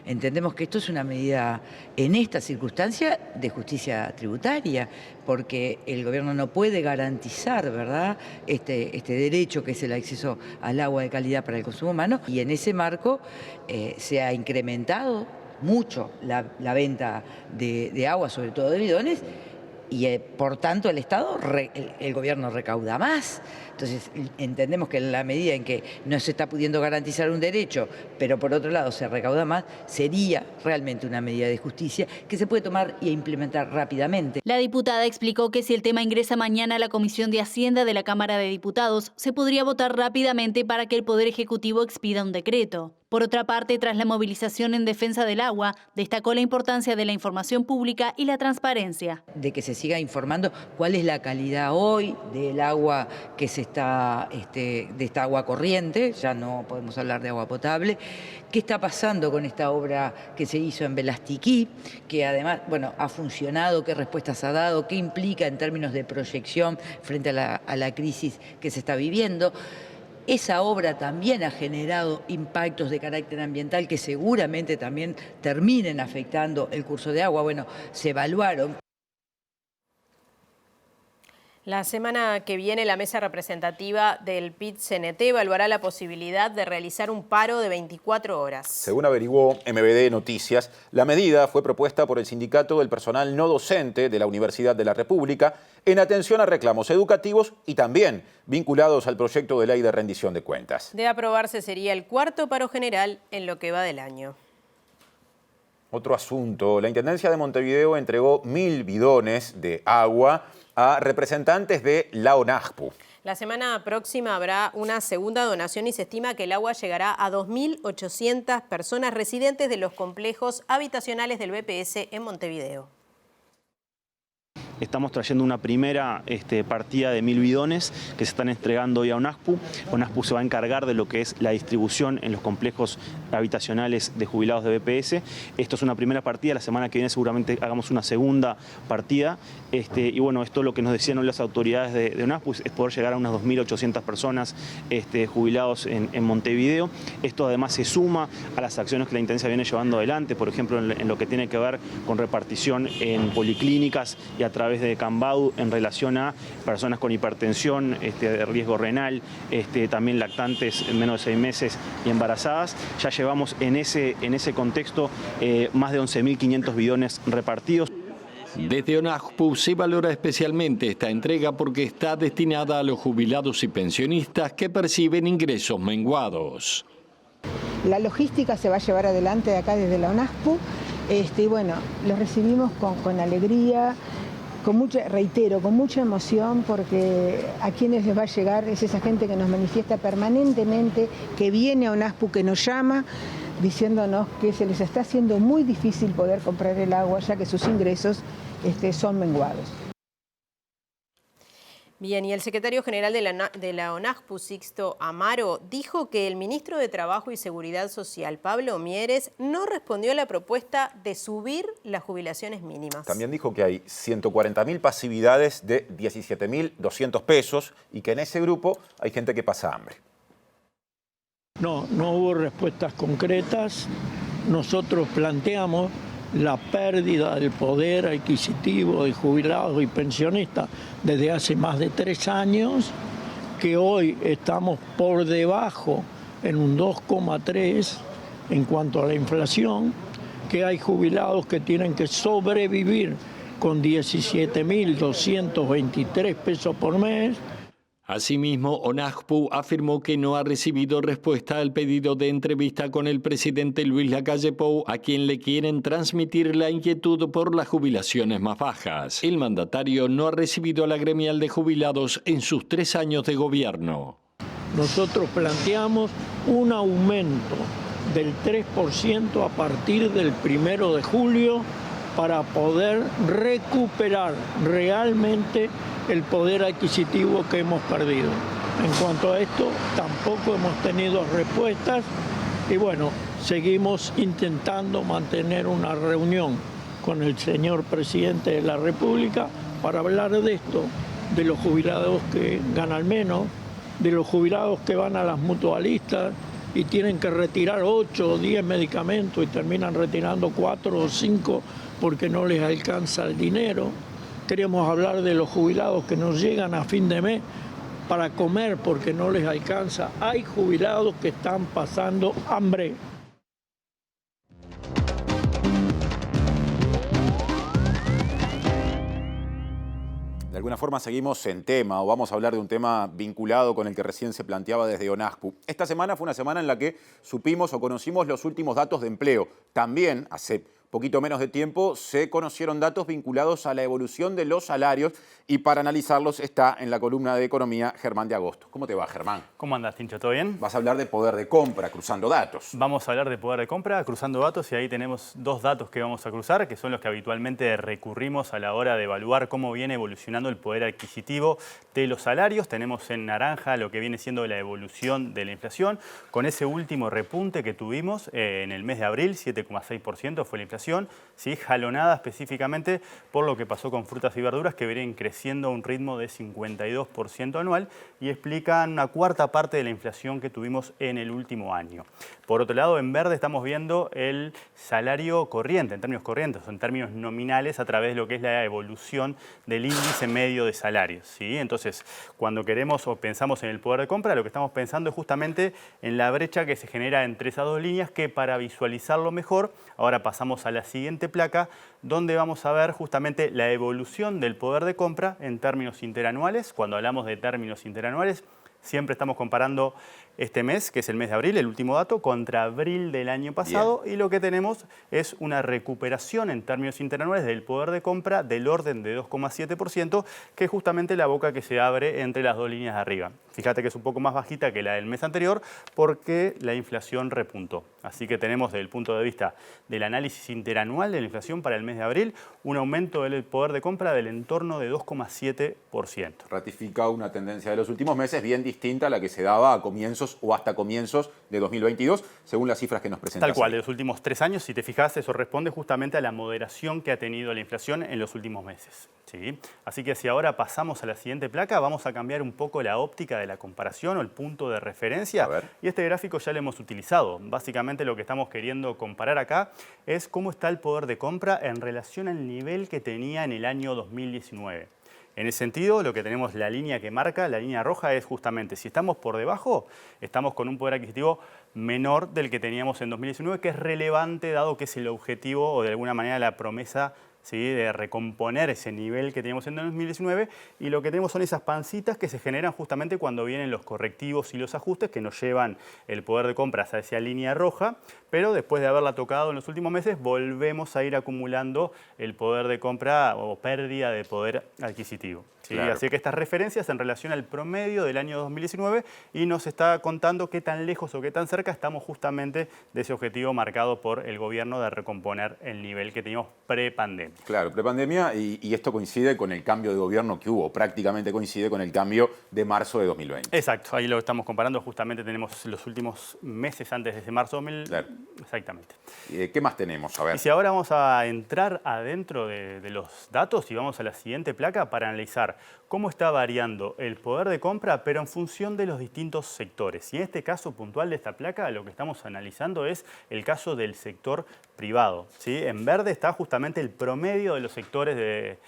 Entendemos que esto es una medida, en esta circunstancia, de justicia tributaria, porque el gobierno no puede garantizar, ¿verdad?, este derecho que es el acceso al agua de calidad para el consumo humano, y en ese marco se ha incrementado mucho la venta de agua, sobre todo de bidones, y por tanto el Estado, el gobierno recauda más. Entonces entendemos que en la medida en que no se está pudiendo garantizar un derecho, pero por otro lado se recauda más, sería realmente una medida de justicia que se puede tomar e implementar rápidamente. La diputada explicó que si el tema ingresa mañana a la Comisión de Hacienda de la Cámara de Diputados, se podría votar rápidamente para que el Poder Ejecutivo expida un decreto. Por otra parte, tras la movilización en defensa del agua, destacó la importancia de la información pública y la transparencia. De que se siga informando cuál es la calidad hoy del agua que se está, de esta agua corriente, ya no podemos hablar de agua potable, qué está pasando con esta obra que se hizo en Velastiquí, que además, ha funcionado, qué respuestas ha dado, qué implica en términos de proyección frente a la crisis que se está viviendo. Esa obra también ha generado impactos de carácter ambiental que seguramente también terminen afectando el curso de agua. Se evaluaron. La semana que viene la mesa representativa del PIT-CNT evaluará la posibilidad de realizar un paro de 24 horas. Según averiguó MBD Noticias, la medida fue propuesta por el Sindicato del Personal No Docente de la Universidad de la República en atención a reclamos educativos y también vinculados al proyecto de ley de rendición de cuentas. De aprobarse sería el cuarto paro general en lo que va del año. Otro asunto, la Intendencia de Montevideo entregó 1000 bidones de agua a representantes de la ONASPU. La semana próxima habrá una segunda donación y se estima que el agua llegará a 2.800 personas residentes de los complejos habitacionales del BPS en Montevideo. Estamos trayendo una primera partida de 1000 bidones que se están entregando hoy a ONASPU. ONASPU se va a encargar de lo que es la distribución en los complejos habitacionales de jubilados de BPS. Esto es una primera partida, la semana que viene seguramente hagamos una segunda partida. Y bueno, esto lo que nos decían hoy las autoridades de ONASPU es poder llegar a unas 2.800 personas jubilados en Montevideo. Esto además se suma a las acciones que la Intendencia viene llevando adelante, por ejemplo, en lo que tiene que ver con repartición en policlínicas y a través de Cambau en relación a personas con hipertensión, de riesgo renal, también lactantes en menos de 6 meses y embarazadas. Ya llevamos en ese contexto más de 11.500 bidones repartidos. Desde ONASPU se valora especialmente esta entrega porque está destinada a los jubilados y pensionistas que perciben ingresos menguados. La logística se va a llevar adelante acá desde la ONASPU. Y bueno, los recibimos con alegría, con mucha emoción, porque a quienes les va a llegar es esa gente que nos manifiesta permanentemente, que viene a ONASPU, que nos llama, diciéndonos que se les está haciendo muy difícil poder comprar el agua, ya que sus ingresos son menguados. Bien, y el secretario general de la ONASPU, Sixto Amaro, dijo que el ministro de Trabajo y Seguridad Social, Pablo Mieres, no respondió a la propuesta de subir las jubilaciones mínimas. También dijo que hay 140.000 pasividades de 17.200 pesos y que en ese grupo hay gente que pasa hambre. No hubo respuestas concretas. Nosotros planteamos la pérdida del poder adquisitivo de jubilados y pensionistas desde hace más de 3 años, que hoy estamos por debajo en un 2,3 en cuanto a la inflación, que hay jubilados que tienen que sobrevivir con 17.223 pesos por mes. Asimismo, ONASPU afirmó que no ha recibido respuesta al pedido de entrevista con el presidente Luis Lacalle Pou, a quien le quieren transmitir la inquietud por las jubilaciones más bajas. El mandatario no ha recibido a la gremial de jubilados en sus 3 años de gobierno. Nosotros planteamos un aumento del 3% a partir del 1 de julio para poder recuperar realmente el poder adquisitivo que hemos perdido. En cuanto a esto, tampoco hemos tenido respuestas y bueno, seguimos intentando mantener una reunión con el señor presidente de la República para hablar de esto, de los jubilados que ganan menos, de los jubilados que van a las mutualistas y tienen que retirar 8 o 10 medicamentos y terminan retirando 4 o 5 porque no les alcanza el dinero. Queremos hablar de los jubilados que no llegan a fin de mes para comer porque no les alcanza. Hay jubilados que están pasando hambre. De alguna forma seguimos en tema, o vamos a hablar de un tema vinculado con el que recién se planteaba desde ONASPU. Esta semana fue una semana en la que supimos o conocimos los últimos datos de empleo. También, hace poquito menos de tiempo, se conocieron datos vinculados a la evolución de los salarios y para analizarlos está en la columna de Economía Germán de Agosto. ¿Cómo te va, Germán? ¿Cómo andás, Tincho? ¿Todo bien? Vas a hablar de poder de compra, cruzando datos. Vamos a hablar de poder de compra, cruzando datos, y ahí tenemos 2 datos que vamos a cruzar, que son los que habitualmente recurrimos a la hora de evaluar cómo viene evolucionando el poder adquisitivo de los salarios. Tenemos en naranja lo que viene siendo la evolución de la inflación, con ese último repunte que tuvimos en el mes de abril, 7,6% fue la inflación. inflación, ¿sí? Jalonada específicamente por lo que pasó con frutas y verduras, que vienen creciendo a un ritmo de 52% anual y explican una cuarta parte de la inflación que tuvimos en el último año. Por otro lado, en verde estamos viendo el salario corriente, en términos corrientes, o en términos nominales, a través de lo que es la evolución del índice medio de salarios, ¿sí? Entonces, cuando queremos o pensamos en el poder de compra, lo que estamos pensando es justamente en la brecha que se genera entre esas dos líneas, que para visualizarlo mejor, ahora pasamos a la siguiente placa, donde vamos a ver justamente la evolución del poder de compra en términos interanuales. Cuando hablamos de términos interanuales, siempre estamos comparando este mes, que es el mes de abril, el último dato, contra abril del año pasado. Bien. Y lo que tenemos es una recuperación en términos interanuales del poder de compra del orden de 2,7%, que es justamente la boca que se abre entre las dos líneas de arriba. Fíjate que es un poco más bajita que la del mes anterior porque la inflación repuntó. Así que tenemos, desde el punto de vista del análisis interanual de la inflación para el mes de abril, un aumento del poder de compra del entorno de 2,7%. Ratifica una tendencia de los últimos meses bien distinta a la que se daba a comienzos o hasta comienzos de 2022, según las cifras que nos presentas. Tal cual, de los últimos 3 años, si te fijas, eso responde justamente a la moderación que ha tenido la inflación en los últimos meses, ¿sí? Así que si ahora pasamos a la siguiente placa, vamos a cambiar un poco la óptica de la comparación o el punto de referencia. Y este gráfico ya lo hemos utilizado. Básicamente lo que estamos queriendo comparar acá es cómo está el poder de compra en relación al nivel que tenía en el año 2019. En ese sentido, lo que tenemos, la línea que marca, la línea roja, es justamente si estamos por debajo, estamos con un poder adquisitivo menor del que teníamos en 2019, que es relevante dado que es el objetivo o de alguna manera la promesa, ¿sí?, de recomponer ese nivel que teníamos en 2019, y lo que tenemos son esas pancitas que se generan justamente cuando vienen los correctivos y los ajustes que nos llevan el poder de compra hacia esa línea roja, pero después de haberla tocado en los últimos meses volvemos a ir acumulando el poder de compra o pérdida de poder adquisitivo. ¿Sí? Claro. Así que estas referencias en relación al promedio del año 2019 y nos está contando qué tan lejos o qué tan cerca estamos justamente de ese objetivo marcado por el gobierno de recomponer el nivel que teníamos pre-pandemia. Claro, pre-pandemia, y esto coincide con el cambio de gobierno que hubo, prácticamente coincide con el cambio de marzo de 2020. Exacto, ahí lo estamos comparando, justamente tenemos los últimos meses antes de ese marzo 2020. Claro. Exactamente. ¿Qué más tenemos? A ver. Y si ahora vamos a entrar adentro de los datos y vamos a la siguiente placa para analizar cómo está variando el poder de compra, pero en función de los distintos sectores. Y en este caso puntual de esta placa, lo que estamos analizando es el caso del sector privado, ¿sí? En verde está justamente el promedio de los sectores que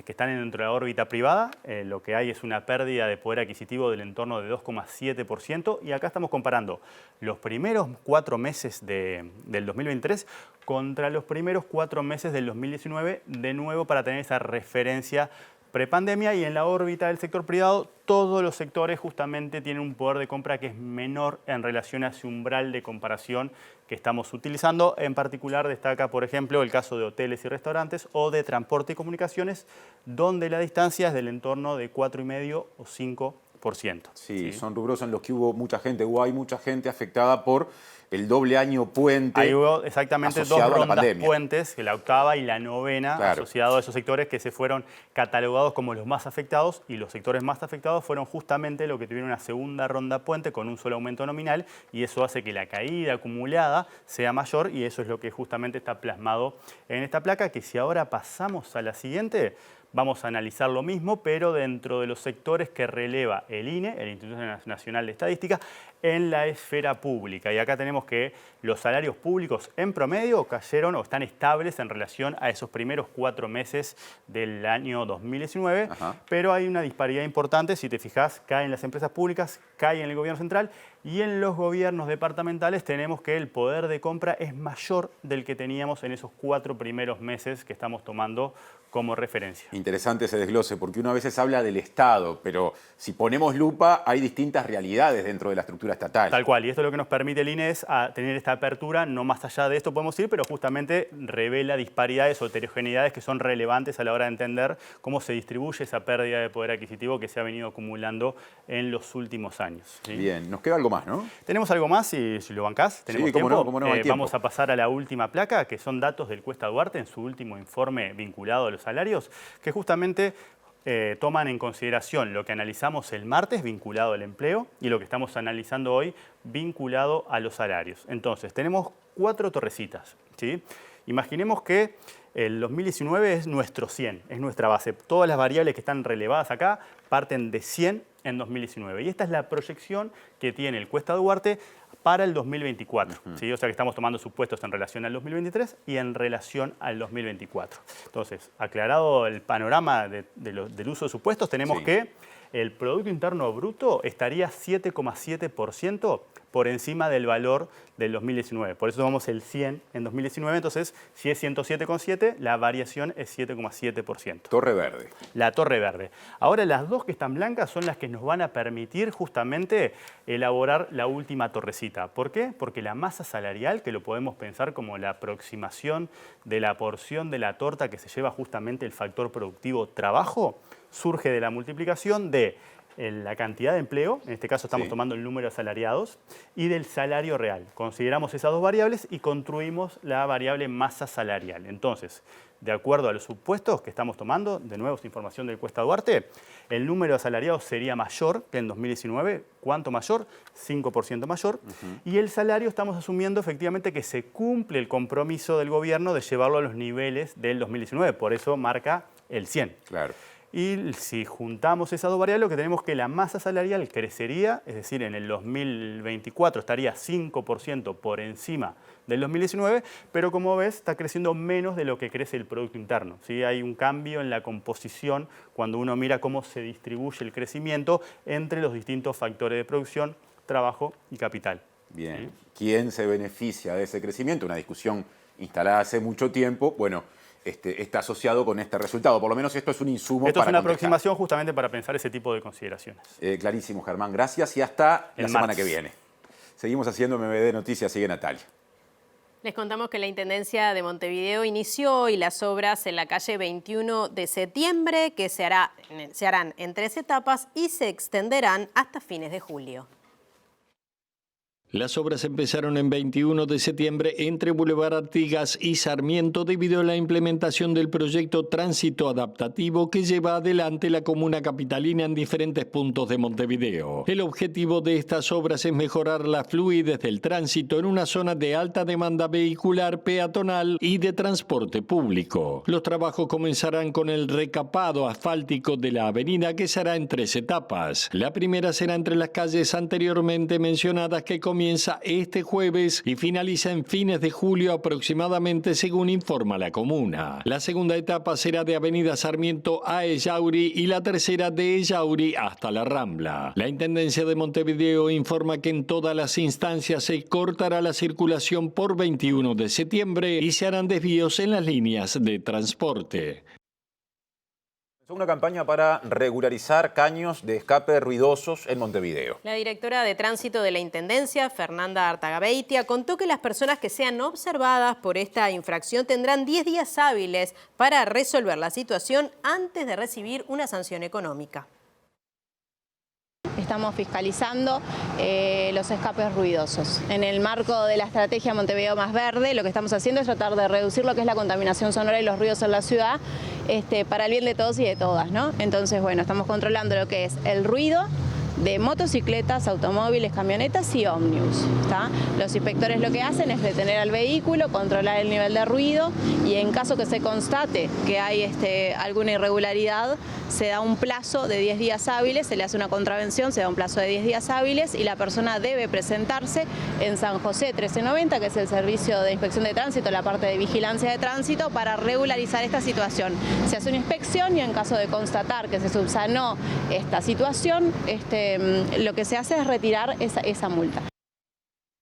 están dentro de la órbita privada. Lo que hay es una pérdida de poder adquisitivo del entorno de 2,7%. Y acá estamos comparando los primeros 4 meses del 2023 contra los primeros 4 meses del 2019, de nuevo para tener esa referencia prepandemia. Y en la órbita del sector privado, todos los sectores justamente tienen un poder de compra que es menor en relación a ese umbral de comparación que estamos utilizando. En particular destaca, por ejemplo, el caso de hoteles y restaurantes o de transporte y comunicaciones, donde la distancia es del entorno de 4,5 o 5%. Sí, son rubros en los que hay mucha gente afectada por el doble año puente. Ahí hubo exactamente 2 rondas puentes, la octava y la novena, claro, asociados a esos sectores que se fueron catalogados como los más afectados, y los sectores más afectados fueron justamente los que tuvieron una segunda ronda puente con un solo aumento nominal, y eso hace que la caída acumulada sea mayor, y eso es lo que justamente está plasmado en esta placa, que si ahora pasamos a la siguiente, vamos a analizar lo mismo, pero dentro de los sectores que releva el INE, el Instituto Nacional de Estadística, en la esfera pública. Y acá tenemos que los salarios públicos en promedio cayeron o están estables en relación a esos primeros 4 meses del año 2019, pero hay una disparidad importante. Si te fijas, caen las empresas públicas, cae en el gobierno central, y en los gobiernos departamentales tenemos que el poder de compra es mayor del que teníamos en esos 4 primeros meses que estamos tomando como referencia. Interesante ese desglose, porque uno a veces habla del Estado, pero si ponemos lupa hay distintas realidades dentro de la estructura estatal. Tal cual, y esto es lo que nos permite el INE es tener esta apertura, no más allá de esto podemos ir, pero justamente revela disparidades o heterogeneidades que son relevantes a la hora de entender cómo se distribuye esa pérdida de poder adquisitivo que se ha venido acumulando en los últimos años, ¿sí? Bien, nos queda algo más, ¿no? Tenemos algo más, si lo bancás, tenemos sí, tiempo. Cómo no, hay tiempo. Vamos a pasar a la última placa, que son datos del Cuesta Duarte en su último informe vinculado a los salarios, que justamente toman en consideración lo que analizamos el martes vinculado al empleo y lo que estamos analizando hoy vinculado a los salarios. Entonces, tenemos 4 torrecitas, ¿sí? Imaginemos que el 2019 es nuestro 100, es nuestra base. Todas las variables que están relevadas acá parten de 100 en 2019. Y esta es la proyección que tiene el Cuesta Duarte para el 2024. ¿Sí? O sea que estamos tomando supuestos en relación al 2023 y en relación al 2024. Entonces, aclarado el panorama del uso de supuestos, tenemos que el Producto Interno Bruto estaría 7,7% por encima del valor del 2019. Por eso tomamos el 100 en 2019, entonces si es 107,7, la variación es 7,7%. Torre verde. La torre verde. Ahora las dos que están blancas son las que nos van a permitir justamente elaborar la última torrecita. ¿Por qué? Porque la masa salarial, que lo podemos pensar como la aproximación de la porción de la torta que se lleva justamente el factor productivo trabajo, surge de la multiplicación de la cantidad de empleo, en este caso estamos tomando el número de asalariados, y del salario real. Consideramos esas dos variables y construimos la variable masa salarial. Entonces, de acuerdo a los supuestos que estamos tomando, de nuevo es información del Cuesta Duarte, el número de asalariados sería mayor que en 2019. ¿Cuánto mayor? 5% mayor. Y el salario estamos asumiendo efectivamente que se cumple el compromiso del gobierno de llevarlo a los niveles del 2019. Por eso marca el 100. Claro. Y si juntamos esas dos variables, lo que tenemos es que la masa salarial crecería, es decir, en el 2024 estaría 5% por encima del 2019, pero como ves está creciendo menos de lo que crece el Producto Interno. ¿Sí? Hay un cambio en la composición cuando uno mira cómo se distribuye el crecimiento entre los distintos factores de producción, trabajo y capital. Bien. ¿Quién se beneficia de ese crecimiento? Una discusión instalada hace mucho tiempo. Bueno, está asociado con este resultado. Por lo menos esto es un insumo. Esto es una aproximación justamente para pensar ese tipo de consideraciones. Clarísimo, Germán. Gracias y hasta la semana que viene. Seguimos haciendo MBD Noticias. Sigue Natalia. Les contamos que la Intendencia de Montevideo inició hoy las obras en la calle 21 de septiembre, que se harán en 3 etapas y se extenderán hasta fines de julio. Las obras empezaron en 21 de septiembre entre Boulevard Artigas y Sarmiento debido a la implementación del proyecto Tránsito Adaptativo que lleva adelante la comuna capitalina en diferentes puntos de Montevideo. El objetivo de estas obras es mejorar la fluidez del tránsito en una zona de alta demanda vehicular, peatonal y de transporte público. Los trabajos comenzarán con el recapado asfáltico de la avenida que se hará en 3 etapas. La primera será entre las calles anteriormente mencionadas que comienza este jueves y finaliza en fines de julio aproximadamente, según informa la comuna. La segunda etapa será de Avenida Sarmiento a Ellauri y la tercera de Ellauri hasta la Rambla. La Intendencia de Montevideo informa que en todas las instancias se cortará la circulación por 21 de septiembre y se harán desvíos en las líneas de transporte. Una campaña para regularizar caños de escape ruidosos en Montevideo. La directora de Tránsito de la Intendencia, Fernanda Artagabeitia, contó que las personas que sean observadas por esta infracción tendrán 10 días hábiles para resolver la situación antes de recibir una sanción económica. Estamos fiscalizando los escapes ruidosos. En el marco de la estrategia Montevideo Más Verde, lo que estamos haciendo es tratar de reducir lo que es la contaminación sonora y los ruidos en la ciudad para el bien de todos y de todas, ¿no? Entonces, bueno, estamos controlando lo que es el ruido de motocicletas, automóviles, camionetas y ómnibus. Los inspectores lo que hacen es detener al vehículo, controlar el nivel de ruido y en caso que se constate que hay alguna irregularidad, se da un plazo de 10 días hábiles, se le hace una contravención, se da un plazo de 10 días hábiles y la persona debe presentarse en San José 1390, que es el servicio de inspección de tránsito, la parte de vigilancia de tránsito, para regularizar esta situación. Se hace una inspección y en caso de constatar que se subsanó esta situación, lo que se hace es retirar esa multa.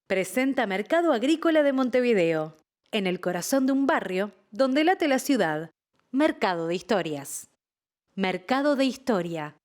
Presenta Mercado Agrícola de Montevideo, en el corazón de un barrio donde late la ciudad. Mercado de Historias. Mercado de Historia.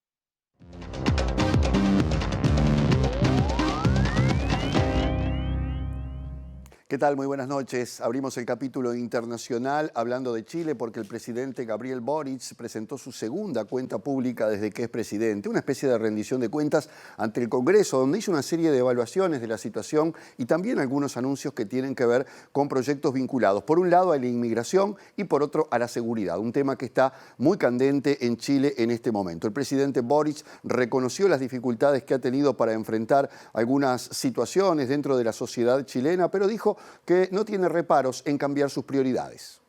¿Qué tal? Muy buenas noches. Abrimos el capítulo internacional hablando de Chile porque el presidente Gabriel Boric presentó su segunda cuenta pública desde que es presidente, una especie de rendición de cuentas ante el Congreso, donde hizo una serie de evaluaciones de la situación y también algunos anuncios que tienen que ver con proyectos vinculados, por un lado a la inmigración y por otro a la seguridad, un tema que está muy candente en Chile en este momento. El presidente Boric reconoció las dificultades que ha tenido para enfrentar algunas situaciones dentro de la sociedad chilena, pero dijo que no tiene reparos en cambiar sus prioridades.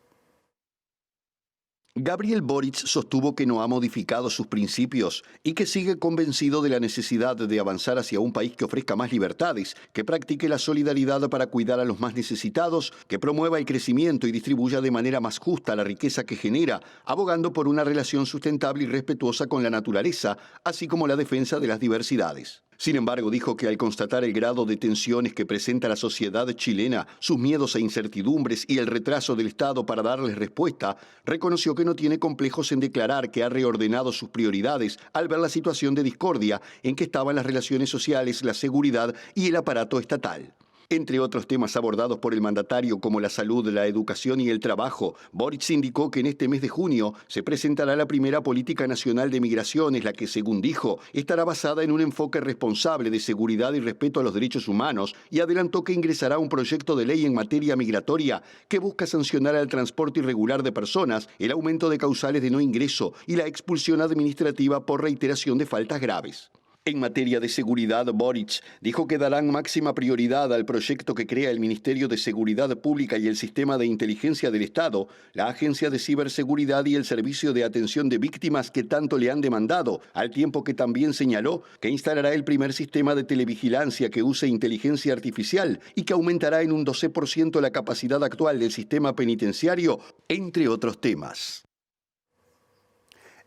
Gabriel Boric sostuvo que no ha modificado sus principios y que sigue convencido de la necesidad de avanzar hacia un país que ofrezca más libertades, que practique la solidaridad para cuidar a los más necesitados, que promueva el crecimiento y distribuya de manera más justa la riqueza que genera, abogando por una relación sustentable y respetuosa con la naturaleza, así como la defensa de las diversidades. Sin embargo, dijo que al constatar el grado de tensiones que presenta la sociedad chilena, sus miedos e incertidumbres y el retraso del Estado para darles respuesta, reconoció que no tiene complejos en declarar que ha reordenado sus prioridades al ver la situación de discordia en que estaban las relaciones sociales, la seguridad y el aparato estatal. Entre otros temas abordados por el mandatario como la salud, la educación y el trabajo, Boric indicó que en este mes de junio se presentará la primera política nacional de migraciones, la que, según dijo, estará basada en un enfoque responsable de seguridad y respeto a los derechos humanos, y adelantó que ingresará un proyecto de ley en materia migratoria que busca sancionar al transporte irregular de personas, el aumento de causales de no ingreso y la expulsión administrativa por reiteración de faltas graves. En materia de seguridad, Boric dijo que darán máxima prioridad al proyecto que crea el Ministerio de Seguridad Pública y el Sistema de Inteligencia del Estado, la Agencia de Ciberseguridad y el Servicio de Atención de Víctimas que tanto le han demandado, al tiempo que también señaló que instalará el primer sistema de televigilancia que use inteligencia artificial y que aumentará en un 12% la capacidad actual del sistema penitenciario, entre otros temas.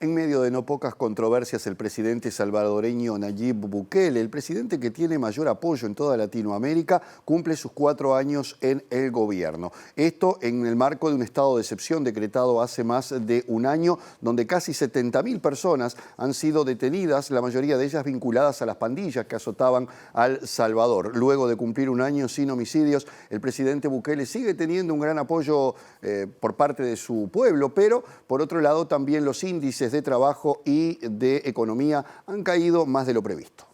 En medio de no pocas controversias, el presidente salvadoreño Nayib Bukele, el presidente que tiene mayor apoyo en toda Latinoamérica, cumple sus 4 años en el gobierno. Esto en el marco de un estado de excepción decretado hace más de un año, donde casi 70.000 personas han sido detenidas, la mayoría de ellas vinculadas a las pandillas que azotaban al Salvador. Luego de cumplir un año sin homicidios, el presidente Bukele sigue teniendo un gran apoyo por parte de su pueblo, pero por otro lado también los índices de trabajo y de economía han caído más de lo previsto.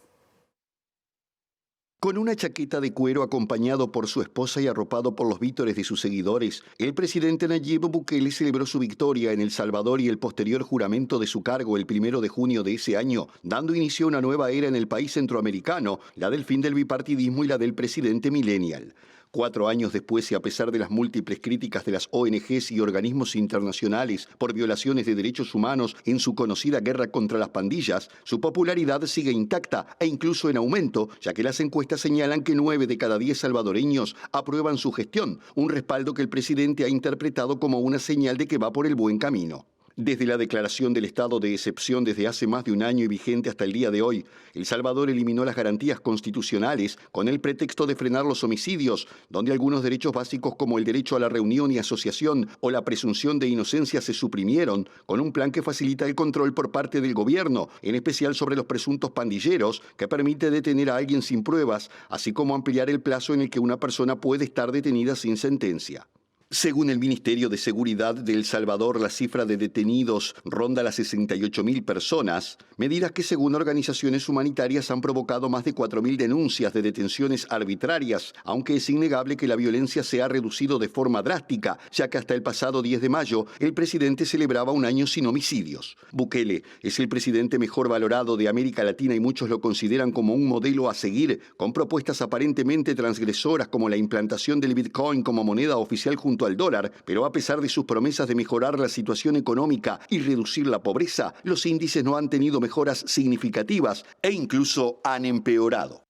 Con una chaqueta de cuero acompañado por su esposa y arropado por los vítores de sus seguidores, el presidente Nayib Bukele celebró su victoria en El Salvador y el posterior juramento de su cargo el 1 de junio de ese año, dando inicio a una nueva era en el país centroamericano, la del fin del bipartidismo y la del presidente millennial. 4 años después, y a pesar de las múltiples críticas de las ONGs y organismos internacionales por violaciones de derechos humanos en su conocida guerra contra las pandillas, su popularidad sigue intacta e incluso en aumento, ya que las encuestas señalan que 9 de cada 10 salvadoreños aprueban su gestión, un respaldo que el presidente ha interpretado como una señal de que va por el buen camino. Desde la declaración del estado de excepción desde hace más de un año y vigente hasta el día de hoy, El Salvador eliminó las garantías constitucionales con el pretexto de frenar los homicidios, donde algunos derechos básicos como el derecho a la reunión y asociación o la presunción de inocencia se suprimieron, con un plan que facilita el control por parte del gobierno, en especial sobre los presuntos pandilleros, que permite detener a alguien sin pruebas, así como ampliar el plazo en el que una persona puede estar detenida sin sentencia. Según el Ministerio de Seguridad de El Salvador, la cifra de detenidos ronda las 68.000 personas, medidas que según organizaciones humanitarias han provocado más de 4.000 denuncias de detenciones arbitrarias, aunque es innegable que la violencia se ha reducido de forma drástica, ya que hasta el pasado 10 de mayo el presidente celebraba un año sin homicidios. Bukele es el presidente mejor valorado de América Latina y muchos lo consideran como un modelo a seguir, con propuestas aparentemente transgresoras como la implantación del Bitcoin como moneda oficial junto al dólar, pero a pesar de sus promesas de mejorar la situación económica y reducir la pobreza, los índices no han tenido mejoras significativas e incluso han empeorado.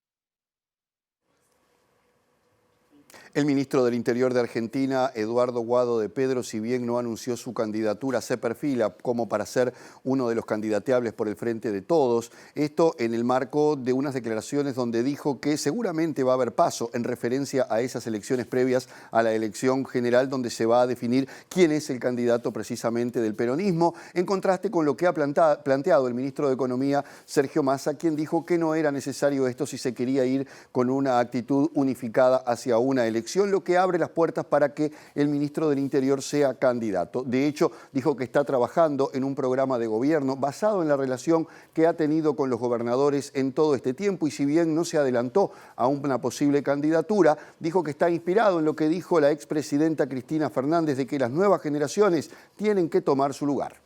El ministro del Interior de Argentina, Eduardo Guado de Pedro, si bien no anunció su candidatura, se perfila como para ser uno de los candidateables por el Frente de Todos. Esto en el marco de unas declaraciones donde dijo que seguramente va a haber paso en referencia a esas elecciones previas a la elección general, donde se va a definir quién es el candidato precisamente del peronismo, en contraste con lo que ha planteado el ministro de Economía, Sergio Massa, quien dijo que no era necesario esto si se quería ir con una actitud unificada hacia una elección, lo que abre las puertas para que el ministro del Interior sea candidato. De hecho, dijo que está trabajando en un programa de gobierno basado en la relación que ha tenido con los gobernadores en todo este tiempo, y si bien no se adelantó a una posible candidatura, dijo que está inspirado en lo que dijo la expresidenta Cristina Fernández de que las nuevas generaciones tienen que tomar su lugar.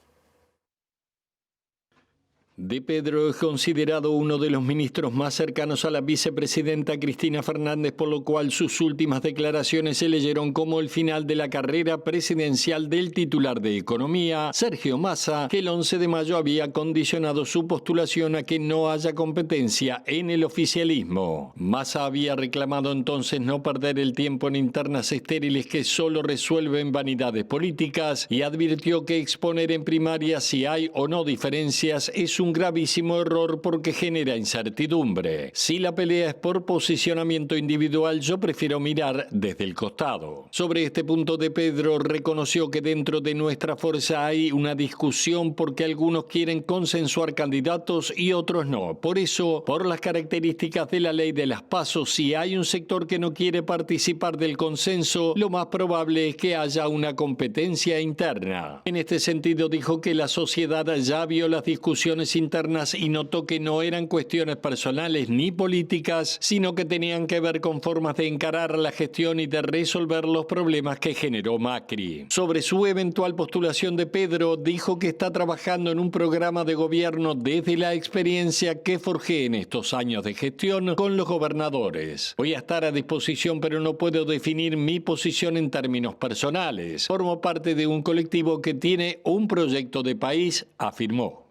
De Pedro es considerado uno de los ministros más cercanos a la vicepresidenta Cristina Fernández, por lo cual sus últimas declaraciones se leyeron como el final de la carrera presidencial del titular de Economía, Sergio Massa, que el 11 de mayo había condicionado su postulación a que no haya competencia en el oficialismo. Massa había reclamado entonces no perder el tiempo en internas estériles que solo resuelven vanidades políticas y advirtió que exponer en primaria si hay o no diferencias es un gravísimo error porque genera incertidumbre. Si la pelea es por posicionamiento individual, yo prefiero mirar desde el costado. Sobre este punto, De Pedro reconoció que dentro de nuestra fuerza hay una discusión porque algunos quieren consensuar candidatos y otros no. Por eso, por las características de la ley de las PASO, si hay un sector que no quiere participar del consenso, lo más probable es que haya una competencia interna. En este sentido, dijo que la sociedad ya vio las discusiones internas y notó que no eran cuestiones personales ni políticas, sino que tenían que ver con formas de encarar la gestión y de resolver los problemas que generó Macri. Sobre su eventual postulación, De Pedro dijo que está trabajando en un programa de gobierno desde la experiencia que forjé en estos años de gestión con los gobernadores. Voy a estar a disposición, pero no puedo definir mi posición en términos personales. Formo parte de un colectivo que tiene un proyecto de país, afirmó.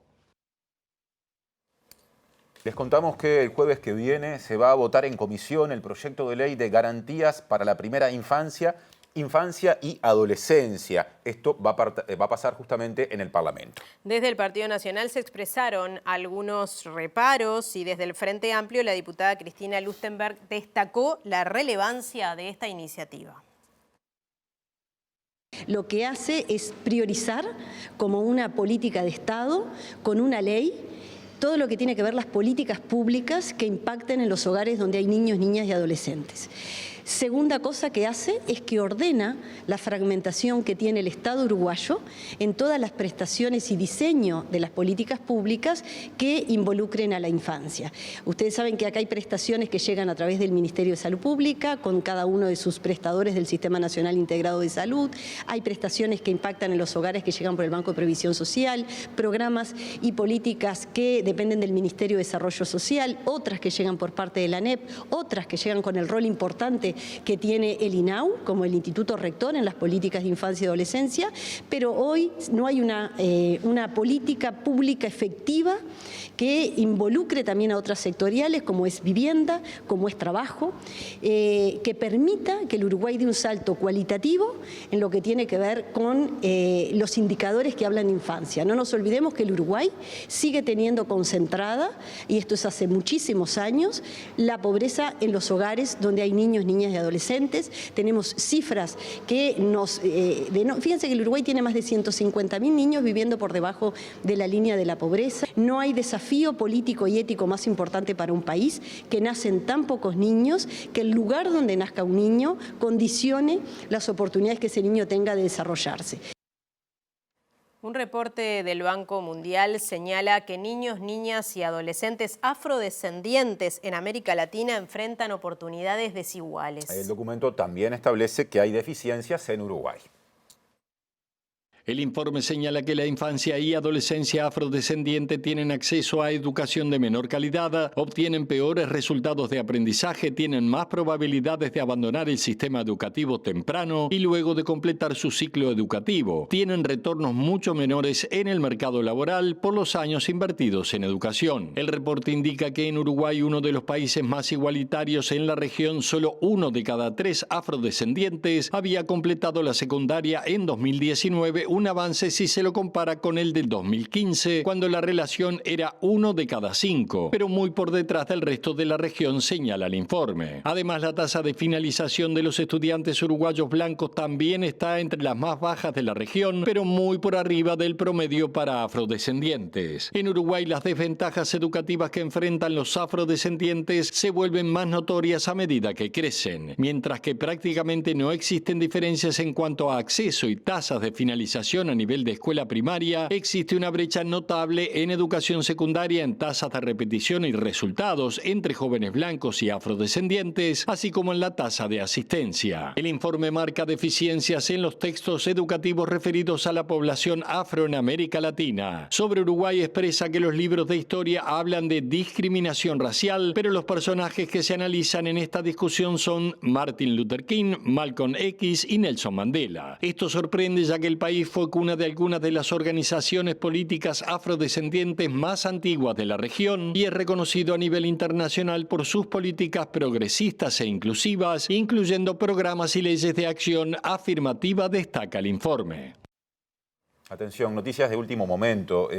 Les contamos que el jueves que viene se va a votar en comisión el proyecto de ley de garantías para la primera infancia y adolescencia. Esto va a pasar justamente en el Parlamento. Desde el Partido Nacional se expresaron algunos reparos y desde el Frente Amplio la diputada Cristina Lustenberg destacó la relevancia de esta iniciativa. Lo que hace es priorizar como una política de Estado, con una ley, todo lo que tiene que ver las políticas públicas que impacten en los hogares donde hay niños, niñas y adolescentes. Segunda cosa que hace es que ordena la fragmentación que tiene el Estado uruguayo en todas las prestaciones y diseño de las políticas públicas que involucren a la infancia. Ustedes saben que acá hay prestaciones que llegan a través del Ministerio de Salud Pública, con cada uno de sus prestadores del Sistema Nacional Integrado de Salud. Hay prestaciones que impactan en los hogares que llegan por el Banco de Previsión Social, programas y políticas que dependen del Ministerio de Desarrollo Social, otras que llegan por parte de la ANEP, otras que llegan con el rol importante que tiene el INAU, como el Instituto Rector en las políticas de infancia y adolescencia, pero hoy no hay una política pública efectiva que involucre también a otras sectoriales, como es vivienda, como es trabajo, que permita que el Uruguay dé un salto cualitativo en lo que tiene que ver con los indicadores que hablan de infancia. No nos olvidemos que el Uruguay sigue teniendo concentrada, y esto es hace muchísimos años, la pobreza en los hogares donde hay niños, niñas y adolescentes. Tenemos cifras que fíjense que el Uruguay tiene más de 150.000 niños viviendo por debajo de la línea de la pobreza. No hay desafío político y ético más importante para un país que nacen tan pocos niños, que el lugar donde nazca un niño condicione las oportunidades que ese niño tenga de desarrollarse. Un reporte del Banco Mundial señala que niños, niñas y adolescentes afrodescendientes en América Latina enfrentan oportunidades desiguales. El documento también establece que hay deficiencias en Uruguay. El informe señala que la infancia y adolescencia afrodescendiente tienen acceso a educación de menor calidad, obtienen peores resultados de aprendizaje, tienen más probabilidades de abandonar el sistema educativo temprano y luego de completar su ciclo educativo. Tienen retornos mucho menores en el mercado laboral por los años invertidos en educación. El reporte indica que en Uruguay, uno de los países más igualitarios en la región, solo 1 de cada 3 afrodescendientes había completado la secundaria en 2019, un avance si se lo compara con el del 2015, cuando la relación era 1 de cada 5, pero muy por detrás del resto de la región, señala el informe. Además, la tasa de finalización de los estudiantes uruguayos blancos también está entre las más bajas de la región, pero muy por arriba del promedio para afrodescendientes. En Uruguay, las desventajas educativas que enfrentan los afrodescendientes se vuelven más notorias a medida que crecen, mientras que prácticamente no existen diferencias en cuanto a acceso y tasas de finalización educación a nivel de escuela primaria, existe una brecha notable en educación secundaria en tasas de repetición y resultados entre jóvenes blancos y afrodescendientes, así como en la tasa de asistencia. El informe marca deficiencias en los textos educativos referidos a la población afro en América Latina. Sobre Uruguay expresa que los libros de historia hablan de discriminación racial, pero los personajes que se analizan en esta discusión son Martin Luther King, Malcolm X y Nelson Mandela. Esto sorprende ya que el país fue cuna de algunas de las organizaciones políticas afrodescendientes más antiguas de la región y es reconocido a nivel internacional por sus políticas progresistas e inclusivas, incluyendo programas y leyes de acción afirmativa, destaca el informe. Atención, noticias de último momento.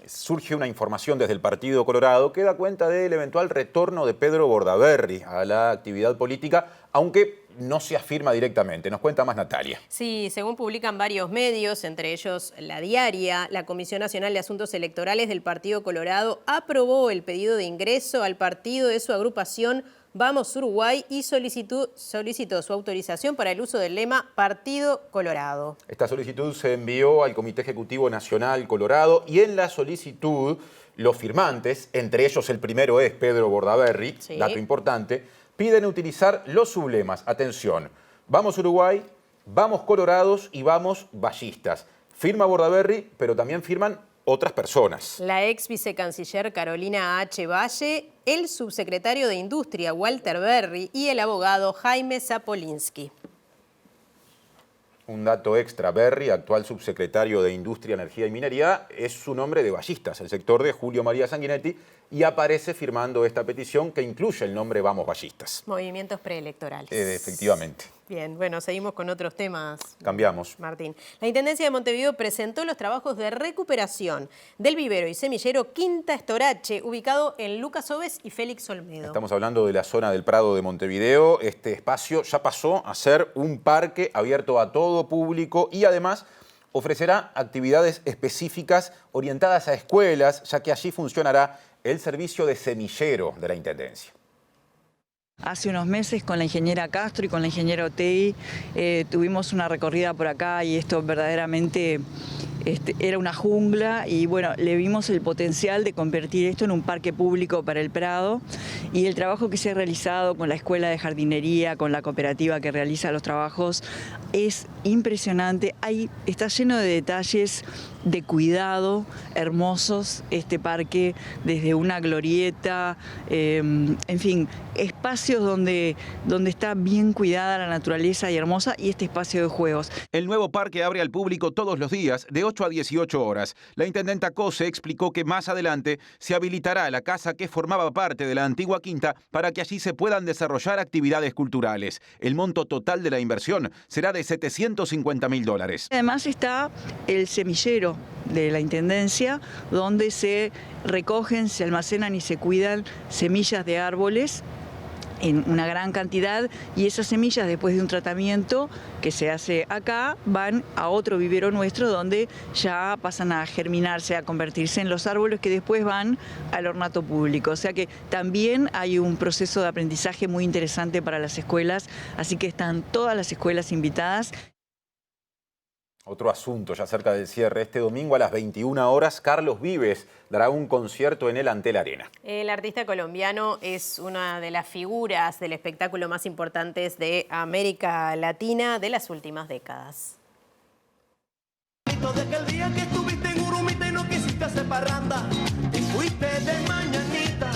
Surge una información desde el Partido Colorado que da cuenta del eventual retorno de Pedro Bordaberry a la actividad política, aunque no se afirma directamente. Nos cuenta más Natalia. Sí, según publican varios medios, entre ellos La Diaria, la Comisión Nacional de Asuntos Electorales del Partido Colorado aprobó el pedido de ingreso al partido de su agrupación Vamos Uruguay y solicitó su autorización para el uso del lema Partido Colorado. Esta solicitud se envió al Comité Ejecutivo Nacional Colorado y en la solicitud los firmantes, entre ellos el primero es Pedro Bordaberry, sí, dato importante, piden utilizar los sublemas, atención, Vamos Uruguay, Vamos Colorados y Vamos Vallistas. Firma Bordaberry, pero también firman otras personas. La ex vicecanciller Carolina H. Valle, el subsecretario de Industria Walter Berry y el abogado Jaime Zapolinsky. Un dato extra, Berry, actual subsecretario de Industria, Energía y Minería, es su nombre de Vallistas, el sector de Julio María Sanguinetti, y aparece firmando esta petición que incluye el nombre Vamos Vallistas. Movimientos preelectorales. Efectivamente. Bien, bueno, seguimos con otros temas. Cambiamos. Martín. La Intendencia de Montevideo presentó los trabajos de recuperación del vivero y semillero Quinta Estorache, ubicado en Lucas Oves y Félix Olmedo. Estamos hablando de la zona del Prado de Montevideo. Este espacio ya pasó a ser un parque abierto a todo público y además ofrecerá actividades específicas orientadas a escuelas, ya que allí funcionará el servicio de semillero de la Intendencia. Hace unos meses con la ingeniera Castro y con la ingeniera Otei tuvimos una recorrida por acá y esto verdaderamente era una jungla y bueno, le vimos el potencial de convertir esto en un parque público para el Prado y el trabajo que se ha realizado con la escuela de jardinería, con la cooperativa que realiza los trabajos es impresionante. Está lleno de detalles de cuidado hermosos este parque, desde una glorieta, en fin, espacios donde está bien cuidada la naturaleza y hermosa y este espacio de juegos. El nuevo parque abre al público todos los días de 8 a 18 horas. La intendenta Cose explicó que más adelante se habilitará la casa que formaba parte de la antigua quinta para que allí se puedan desarrollar actividades culturales. El monto total de la inversión será de $750.000. Además está el semillero de la Intendencia, donde se recogen, se almacenan y se cuidan semillas de árboles en una gran cantidad y esas semillas después de un tratamiento que se hace acá van a otro vivero nuestro donde ya pasan a germinarse, a convertirse en los árboles que después van al ornato público. O sea que también hay un proceso de aprendizaje muy interesante para las escuelas, así que están todas las escuelas invitadas. Otro asunto ya cerca del cierre. Este domingo a las 21 horas, Carlos Vives dará un concierto en el Antel Arena. El artista colombiano es una de las figuras del espectáculo más importantes de América Latina de las últimas décadas. Desde aquel día que estuviste en Urumita y no quisiste hacer parranda, y fuiste de mañanita,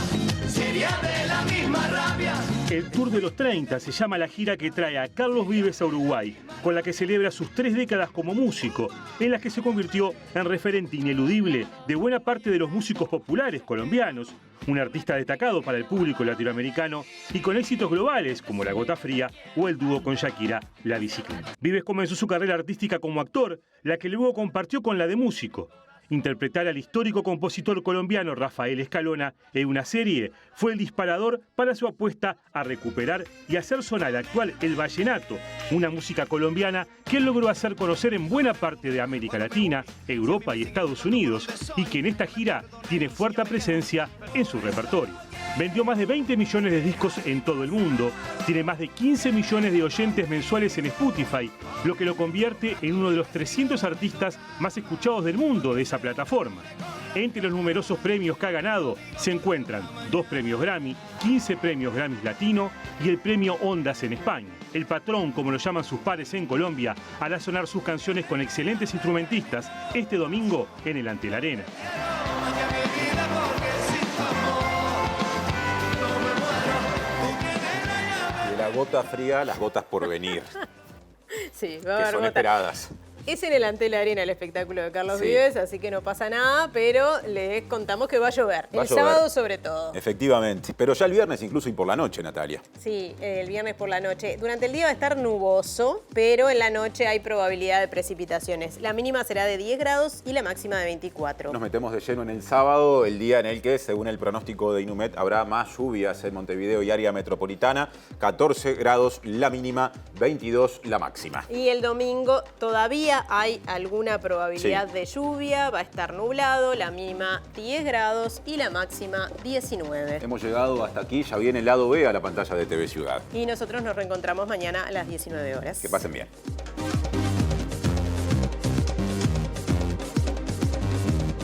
sería de la misma rabia. El Tour de los 30 se llama la gira que trae a Carlos Vives a Uruguay, con la que celebra sus 3 décadas como músico, en las que se convirtió en referente ineludible de buena parte de los músicos populares colombianos, un artista destacado para el público latinoamericano y con éxitos globales como La Gota Fría o el dúo con Shakira, La Bicicleta. Vives comenzó su carrera artística como actor, la que luego compartió con la de músico. Interpretar al histórico compositor colombiano Rafael Escalona en una serie fue el disparador para su apuesta a recuperar y hacer sonar actual el vallenato, una música colombiana que él logró hacer conocer en buena parte de América Latina, Europa y Estados Unidos, y que en esta gira tiene fuerte presencia en su repertorio. Vendió más de 20 millones de discos en todo el mundo, tiene más de 15 millones de oyentes mensuales en Spotify, lo que lo convierte en uno de los 300 artistas más escuchados del mundo de esa plataforma. Entre los numerosos premios que ha ganado se encuentran 2 premios Grammy, 15 premios Grammy Latino y el premio Ondas en España. El patrón, como lo llaman sus pares en Colombia, hará sonar sus canciones con excelentes instrumentistas este domingo en el Antel Arena. De la gota fría, las gotas por venir. Sí, va a haber que son gotas. esperadas. Es en el Antel Arena el espectáculo de Carlos Sí. Vives, así que no pasa nada, pero les contamos que va a llover. Va a El llover. sábado sobre todo. Efectivamente, pero ya el viernes incluso y por la noche, Natalia. Sí, el viernes por la noche. Durante el día va a estar nuboso, pero en la noche hay probabilidad de precipitaciones. La mínima será de 10 grados y la máxima de 24. Nos metemos de lleno en el sábado, el día en el que, según el pronóstico de Inumet, habrá más lluvias en Montevideo y área metropolitana. 14 grados la mínima, 22 la máxima. Y el domingo todavía hay alguna probabilidad de lluvia, va a estar nublado, la mínima 10 grados y la máxima 19. Hemos llegado hasta aquí, ya viene el lado B a la pantalla de TV Ciudad. Y nosotros nos reencontramos mañana a las 19 horas. Que pasen bien.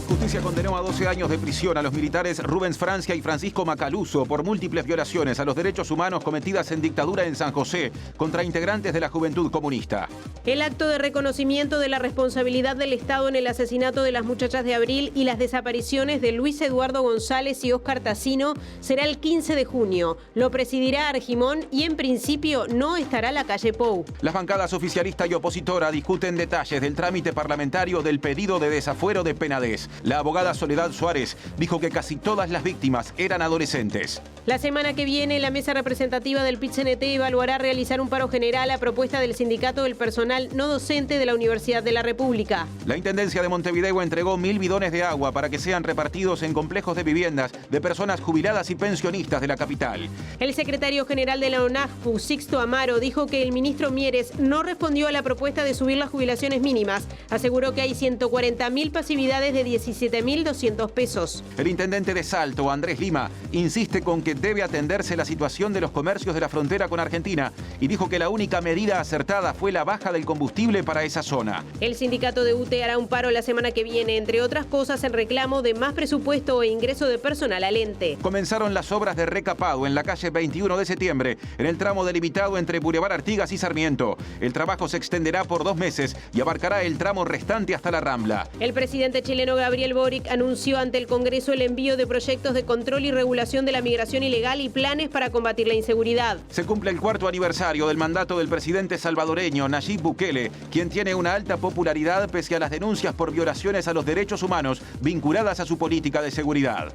Justicia condenó a 12 años de prisión a los militares Rubens Francia y Francisco Macaluso por múltiples violaciones a los derechos humanos cometidas en dictadura en San José contra integrantes de la Juventud Comunista. El acto de reconocimiento de la responsabilidad del Estado en el asesinato de las muchachas de Abril y las desapariciones de Luis Eduardo González y Óscar Tassino será el 15 de junio. Lo presidirá Argimón y en principio no estará la calle Pou. Las bancadas oficialista y opositora discuten detalles del trámite parlamentario del pedido de desafuero de Penades. La abogada Soledad Suárez dijo que casi todas las víctimas eran adolescentes. La semana que viene, la mesa representativa del PIT-CNT evaluará realizar un paro general a propuesta del Sindicato del Personal No Docente de la Universidad de la República. La Intendencia de Montevideo entregó 1000 bidones de agua para que sean repartidos en complejos de viviendas de personas jubiladas y pensionistas de la capital. El secretario general de la ONAJPU, Sixto Amaro, dijo que el ministro Mieres no respondió a la propuesta de subir las jubilaciones mínimas. Aseguró que hay 140.000 pasividades de 17.200 pesos. El intendente de Salto, Andrés Lima, insiste con que debe atenderse la situación de los comercios de la frontera con Argentina y dijo que la única medida acertada fue la baja del combustible para esa zona. El sindicato de UTE hará un paro la semana que viene, entre otras cosas en reclamo de más presupuesto e ingreso de personal al ente. Comenzaron las obras de recapado en la calle 21 de septiembre, en el tramo delimitado entre Boulevard Artigas y Sarmiento. El trabajo se extenderá por 2 meses y abarcará el tramo restante hasta la Rambla. El presidente chileno Gabriel Boric anunció ante el Congreso el envío de proyectos de control y regulación de la migración ilegal y planes para combatir la inseguridad. Se cumple el 4º aniversario del mandato del presidente salvadoreño Nayib Bukele, quien tiene una alta popularidad pese a las denuncias por violaciones a los derechos humanos vinculadas a su política de seguridad.